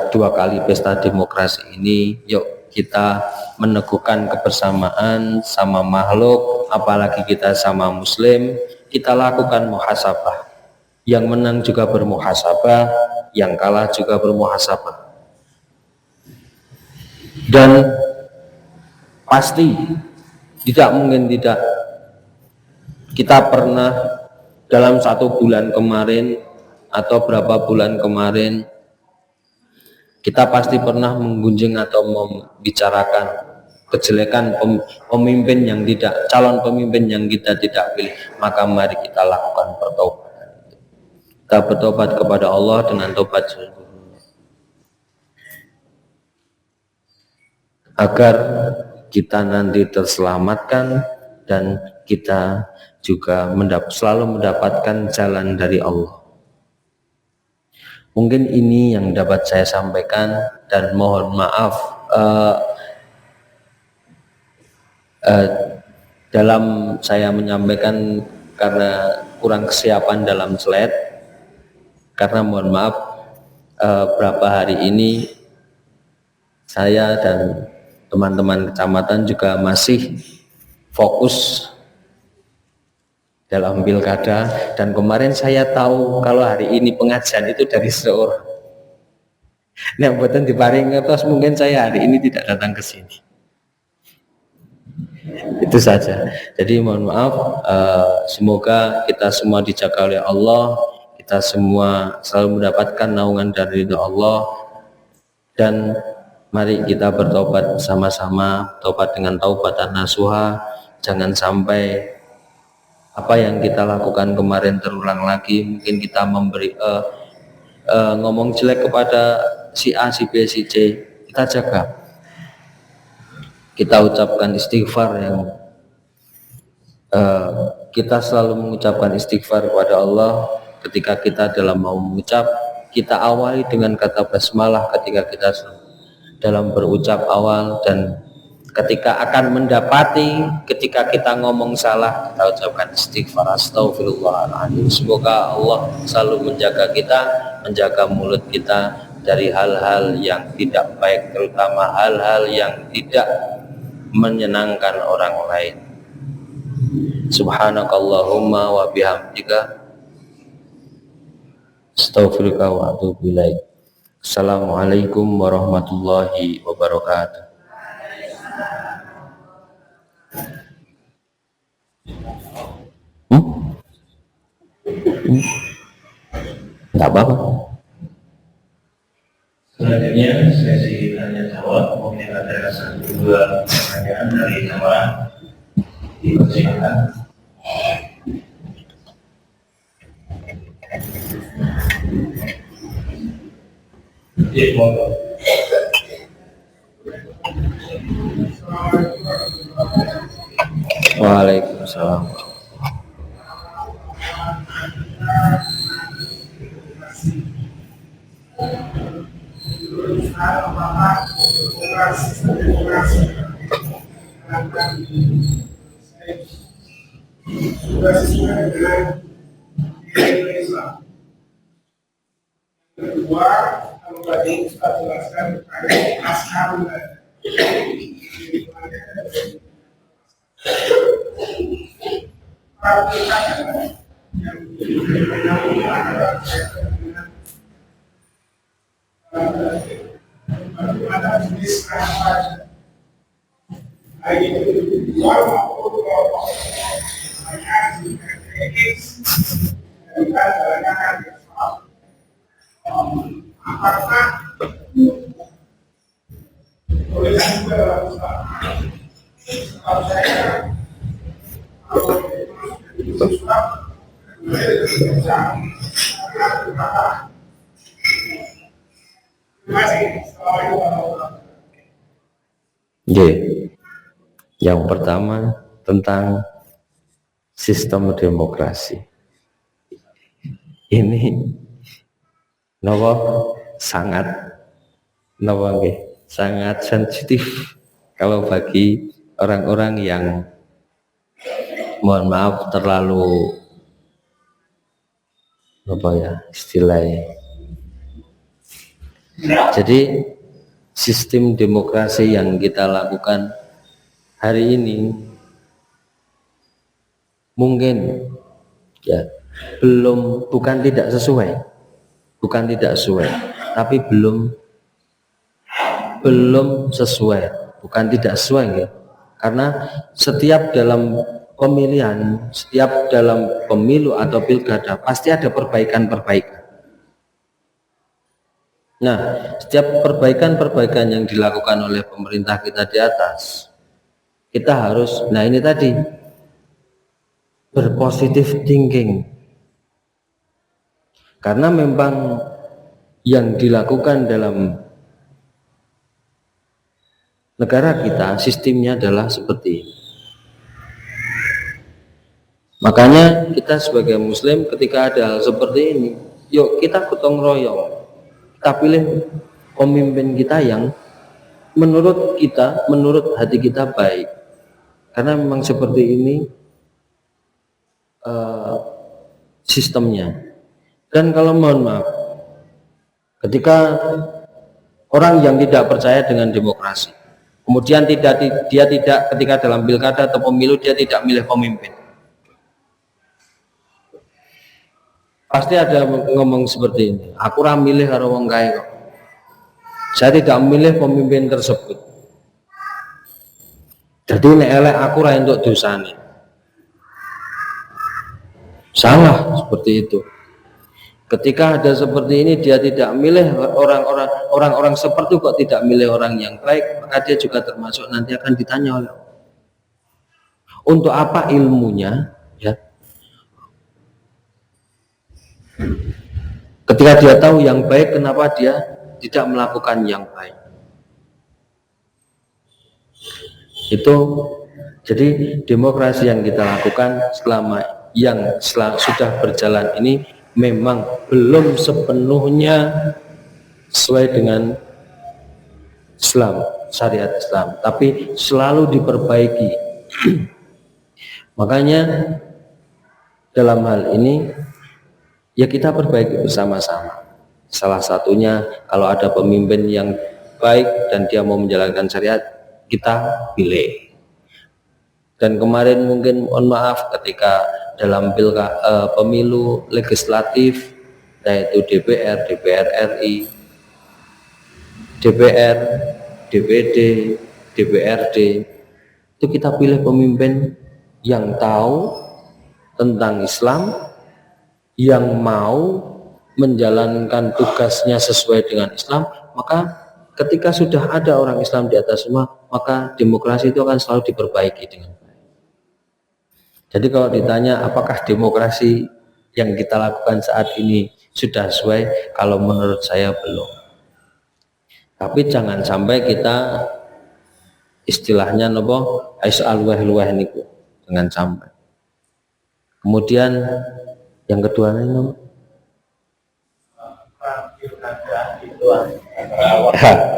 dua kali pesta demokrasi ini, yuk kita meneguhkan kebersamaan sama makhluk, apalagi kita sama muslim, kita lakukan muhasabah. Yang menang juga bermuhasabah, yang kalah juga bermuhasabah. Dan pasti tidak mungkin tidak, kita pernah dalam 1 bulan kemarin atau berapa bulan kemarin, kita pasti pernah menggunjing atau membicarakan kejelekan pemimpin yang tidak, calon pemimpin yang kita tidak pilih. Maka mari kita lakukan pertobatan. Kita bertobat kepada Allah dengan tobat agar kita nanti terselamatkan dan kita juga selalu mendapatkan jalan dari Allah. Mungkin ini yang dapat saya sampaikan, dan mohon maaf dalam saya menyampaikan karena kurang kesiapan dalam slide. Karena mohon maaf beberapa hari ini saya dan teman-teman kecamatan juga masih fokus dalam pilkada, dan kemarin saya tahu kalau hari ini pengajian itu dari seorang. Nah, buatan diparing terus mungkin saya hari ini tidak datang ke sini. Itu saja. Jadi mohon maaf, semoga kita semua dijaga oleh Allah, kita semua selalu mendapatkan naungan dari Allah, dan mari kita bertobat sama-sama, tobat dengan taubatan nasuha. Jangan sampai apa yang kita lakukan kemarin terulang lagi. Mungkin kita memberi ngomong jelek kepada si A, si B, si C, kita jaga. Kita ucapkan istighfar, yang kita selalu mengucapkan istighfar kepada Allah. Ketika kita dalam mau mengucap, kita awali dengan kata basmalah ketika kita dalam berucap awal, dan ketika akan mendapati, ketika kita ngomong salah, kita ucapkan istighfar, astagfirullahaladzim. Semoga Allah selalu menjaga kita, menjaga mulut kita dari hal-hal yang tidak baik, terutama hal-hal yang tidak menyenangkan orang lain. Subhanakallahumma wa bihamdika, astaghfiruka wa atubu ilaik. Assalamualaikum warahmatullahi wabarakatuh. Enggak apa-apa. Selanjutnya sesi tanya jawab, mungkin ada 1-2 pertanyaan dari jamaah. Dipersilakan. Waalaikumsalam. Kedua, kalau tadi Ustaz jelaskan ada ashabul Nggih. Yang pertama tentang sistem demokrasi. Ini napa sangat napa nggih, sangat sensitif kalau bagi orang-orang yang mohon maaf terlalu apa ya istilahnya. Jadi sistem demokrasi yang kita lakukan hari ini mungkin ya bukan tidak sesuai, tapi belum sesuai, bukan tidak sesuai ya. Karena setiap dalam pemilihan, setiap dalam pemilu atau pilkada pasti ada perbaikan-perbaikan. Nah, setiap perbaikan-perbaikan yang dilakukan oleh pemerintah kita di atas, kita harus, nah ini tadi, berpositif thinking. Karena memang yang dilakukan dalam negara kita, sistemnya adalah seperti ini. Makanya kita sebagai muslim ketika ada hal seperti ini, yuk kita gotong royong. Kita pilih pemimpin kita yang menurut kita, menurut hati kita baik. Karena memang seperti ini sistemnya. Dan kalau mohon maaf, ketika orang yang tidak percaya dengan demokrasi, kemudian dia tidak ketika dalam pilkada atau pemilu dia tidak milih pemimpin, pasti ada ngomong seperti ini, aku ora milih karo wong kae kok, saya tidak memilih pemimpin tersebut, jadi nek elek aku ora entuk dosane. Salah seperti itu. Ketika ada seperti ini dia tidak milih orang-orang seperti kok tidak milih orang yang baik, maka dia juga termasuk nanti akan ditanya oleh Allah. Untuk apa ilmunya ya? Ketika dia tahu yang baik, kenapa dia tidak melakukan yang baik? Itu jadi demokrasi yang kita lakukan sudah berjalan ini memang belum sepenuhnya sesuai dengan Islam, syariat Islam, tapi selalu diperbaiki. Makanya dalam hal ini ya kita perbaiki bersama-sama. Salah satunya kalau ada pemimpin yang baik dan dia mau menjalankan syariat, kita pilih. Dan kemarin mungkin mohon maaf ketika dalam pemilu legislatif, yaitu DPR, DPR RI, DPR, DPD, DPRD, itu kita pilih pemimpin yang tahu tentang Islam, yang mau menjalankan tugasnya sesuai dengan Islam. Maka ketika sudah ada orang Islam di atas semua, maka demokrasi itu akan selalu diperbaiki dengan baik. Jadi kalau ditanya apakah demokrasi yang kita lakukan saat ini sudah sesuai, kalau menurut saya belum. Tapi jangan sampai kita istilahnya nopo aisal luweh niku, jangan sampai. Kemudian yang kedua ini nopo?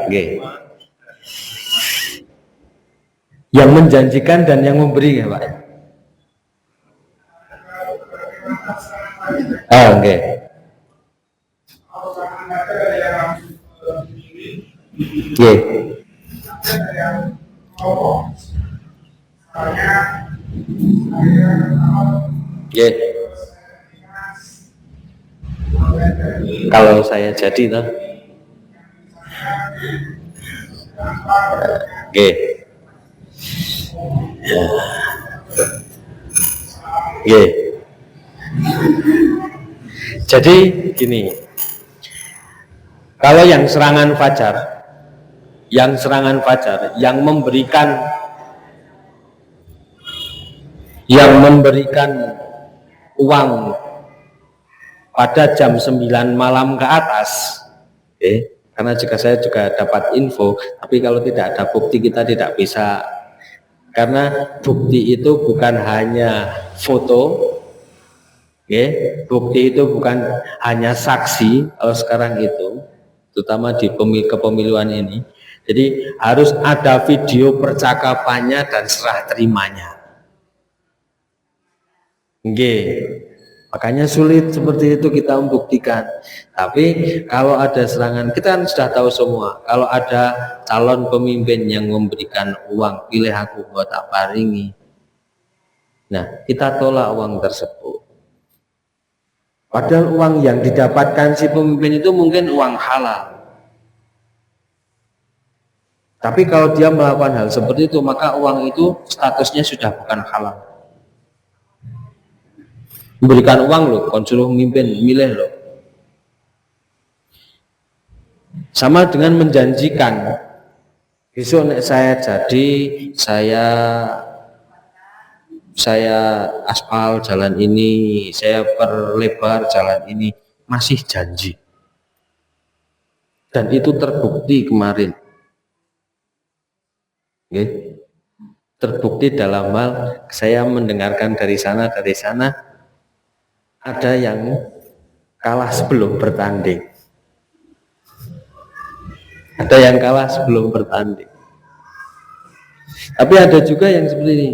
Okay. Yang menjanjikan dan yang memberi ya Pak. Oke. Oke. Kalau saya jadi toh. Oke. Oke. Jadi gini. Kalau yang serangan fajar yang memberikan uang pada jam 9 malam ke atas, karena jika saya juga dapat info, tapi kalau tidak ada bukti kita tidak bisa, karena bukti itu bukan hanya foto, bukti itu bukan hanya saksi. Kalau sekarang itu, terutama di kepemiluan ini, jadi harus ada video percakapannya dan serah terimanya. Makanya sulit seperti itu kita membuktikan. Tapi kalau ada serangan, kita kan sudah tahu semua. Kalau ada calon pemimpin yang memberikan uang, pilih aku buat tak paringi. Nah, kita tolak uang tersebut. Padahal uang yang didapatkan si pemimpin itu mungkin uang halal. Tapi kalau dia melakukan hal seperti itu, maka uang itu statusnya sudah bukan halal. Memberikan uang loh, kon suruh mimpin, milih loh. Sama dengan menjanjikan, besok nek saya jadi, saya aspal jalan ini, saya perlebar jalan ini, masih janji. Dan itu terbukti kemarin. Terbukti dalam hal saya mendengarkan dari sana, ada yang kalah sebelum bertanding. Ada yang kalah sebelum bertanding. Tapi ada juga yang seperti ini,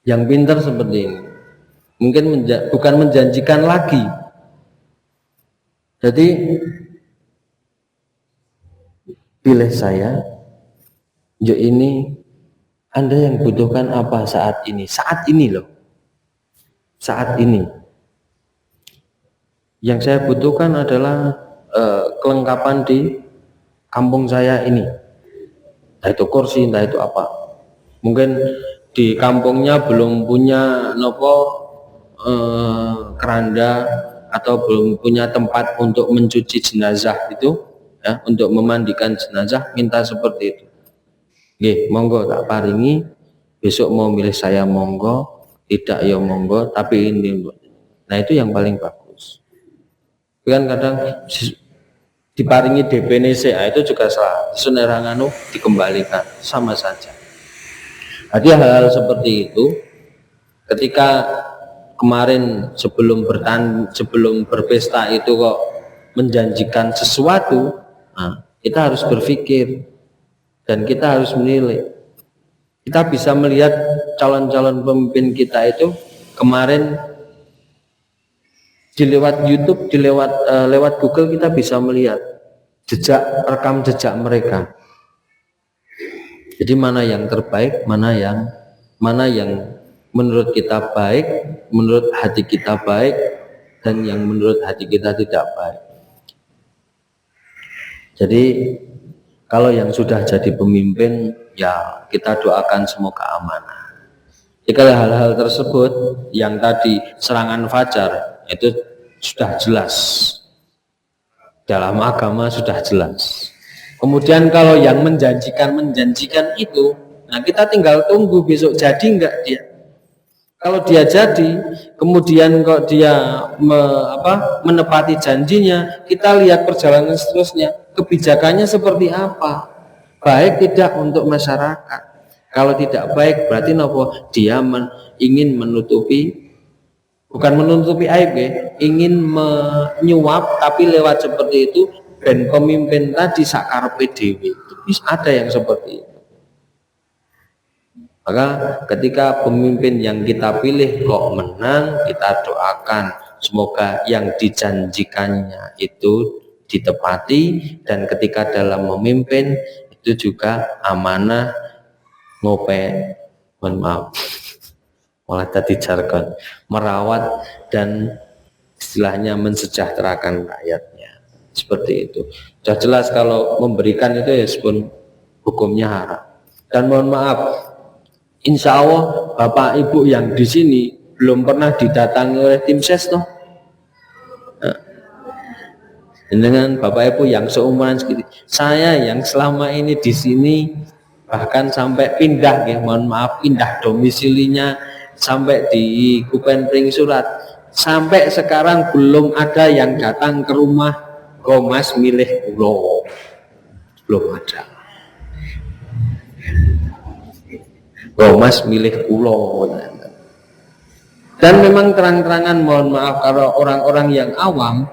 yang pintar seperti ini. Mungkin bukan menjanjikan lagi. Jadi pilih saya, yo ini Anda yang butuhkan apa saat ini? Saat ini loh. Saat ini. Yang saya butuhkan adalah kelengkapan di kampung saya ini. Entah itu kursi, entah itu apa. Mungkin di kampungnya belum punya keranda atau belum punya tempat untuk mencuci jenazah itu, ya, untuk memandikan jenazah, minta seperti itu. Monggo tak paringi, besok mau milih saya monggo, tidak ya monggo, tapi ini. Nah itu yang paling bagus. Kan kadang diparingi DP NCA itu juga salah, suneranganu dikembalikan, sama saja. Jadi hal-hal seperti itu, ketika kemarin sebelum berpesta itu kok menjanjikan sesuatu, nah, kita harus berpikir dan kita harus menilai. Kita bisa melihat calon-calon pemimpin kita itu kemarin lewat YouTube, lewat Google kita bisa melihat rekam jejak mereka. Jadi mana yang terbaik, mana yang menurut kita baik, menurut hati kita baik, dan yang menurut hati kita tidak baik. Jadi kalau yang sudah jadi pemimpin, ya kita doakan semoga amanah. Jika hal-hal tersebut yang tadi serangan fajar itu sudah jelas dalam agama, sudah jelas. Kemudian kalau yang menjanjikan itu, nah kita tinggal tunggu besok jadi enggak dia. Kalau dia jadi, kemudian kok dia menepati janjinya, kita lihat perjalanan seterusnya, kebijakannya seperti apa, baik tidak untuk masyarakat. Kalau tidak baik berarti dia ingin menutupi, bukan menutupi aib, ingin menyuap, tapi lewat seperti itu dan pemimpin tadi sakarepe dhewe. Ada yang seperti itu. Maka ketika pemimpin yang kita pilih kok menang, kita doakan semoga yang dijanjikannya itu ditepati, dan ketika dalam memimpin itu juga amanah ngope, mohon maaf, malah tadi jargon, merawat dan istilahnya mensejahterakan rakyatnya, seperti itu. Sudah jelas kalau memberikan itu ya pun hukumnya haram. Dan mohon maaf, insya Allah bapak ibu yang di sini belum pernah didatangi oleh tim ses toh. Dengan bapak ibu yang seumuran segitu, saya yang selama ini di sini bahkan sampai pindah, ya, mohon maaf, pindah domisilinya sampai di Kupenpring Surat, sampai sekarang belum ada yang datang ke rumah Mas milih kulo, belum ada. Mas milih kulo. Dan memang terang-terangan mohon maaf kalau orang-orang yang awam,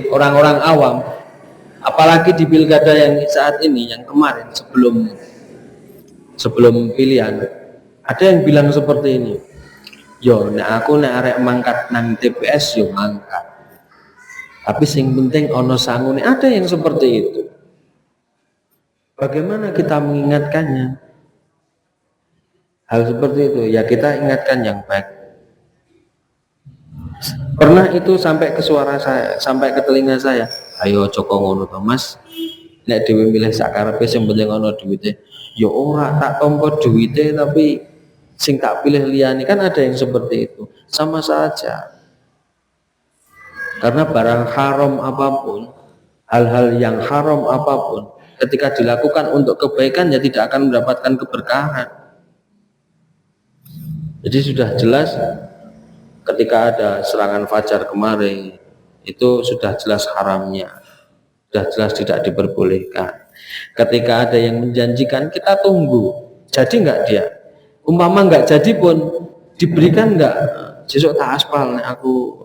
orang-orang awam, apalagi di pilkada yang saat ini, yang kemarin sebelum pilihan, ada yang bilang seperti ini, yo nek aku nek arek mangkat nang TPS yo mangkat, tapi sing penting ono sangune. Ada yang seperti itu. Bagaimana kita mengingatkannya hal seperti itu? Ya kita ingatkan yang baik. Pernah itu sampai ke suara saya, sampai ke telinga saya, ayo Joko ngono to Mas, nek dhewe milih sak karepe sing penting ono duwite. Ya ora, tak tompo duwite tapi sing tak pilih liyane. Kan ada yang seperti itu. Sama saja. Karena barang haram apapun, hal-hal yang haram apapun, ketika dilakukan untuk kebaikan ya tidak akan mendapatkan keberkahan. Jadi sudah jelas ketika ada serangan fajar kemarin, itu sudah jelas haramnya, sudah jelas tidak diperbolehkan. Ketika ada yang menjanjikan, kita tunggu, jadi enggak dia? Umpama enggak jadi pun diberikan enggak? Besok tak aspal nek aku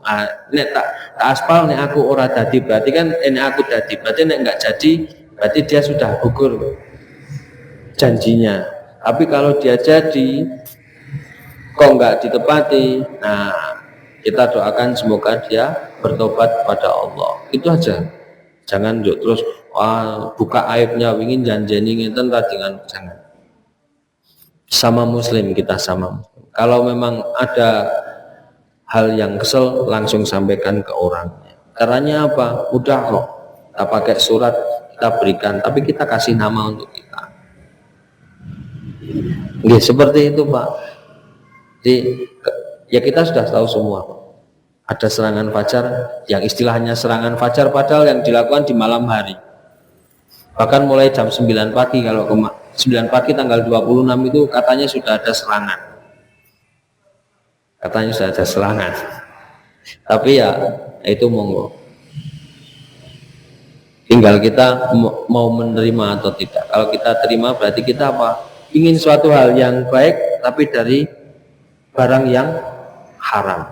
nek tak aspal nek aku ora dadi, berarti kan nek aku dadi, berarti nek enggak jadi berarti dia sudah gugur janjinya. Tapi kalau dia jadi kok enggak ditepati, nah kita doakan semoga dia bertobat pada Allah. Itu aja. Jangan terus buka aibnya, ingin janjeni ngeten dengan jangan. Sama muslim kita sama muslim. Kalau memang ada hal yang kesel langsung sampaikan ke orangnya. Caranya apa? Mudah kok. Kita pakai surat, kita berikan, tapi kita kasih nama untuk kita. Nggih, seperti itu Pak. Jadi, ya kita sudah tahu semua. Ada serangan fajar yang istilahnya serangan fajar padahal yang dilakukan di malam hari. Bahkan mulai jam 9 pagi, kalau 9 pagi tanggal 26 itu katanya sudah ada serangan. Katanya sudah ada serangan. Tapi ya itu monggo. Tinggal kita mau menerima atau tidak. Kalau kita terima berarti kita apa? Ingin suatu hal yang baik tapi dari barang yang haram.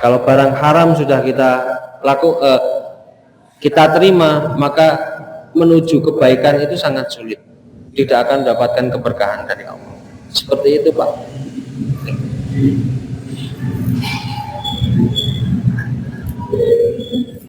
Kalau barang haram sudah kita terima, maka menuju kebaikan itu sangat sulit. Tidak akan mendapatkan keberkahan dari Allah. Seperti itu Pak.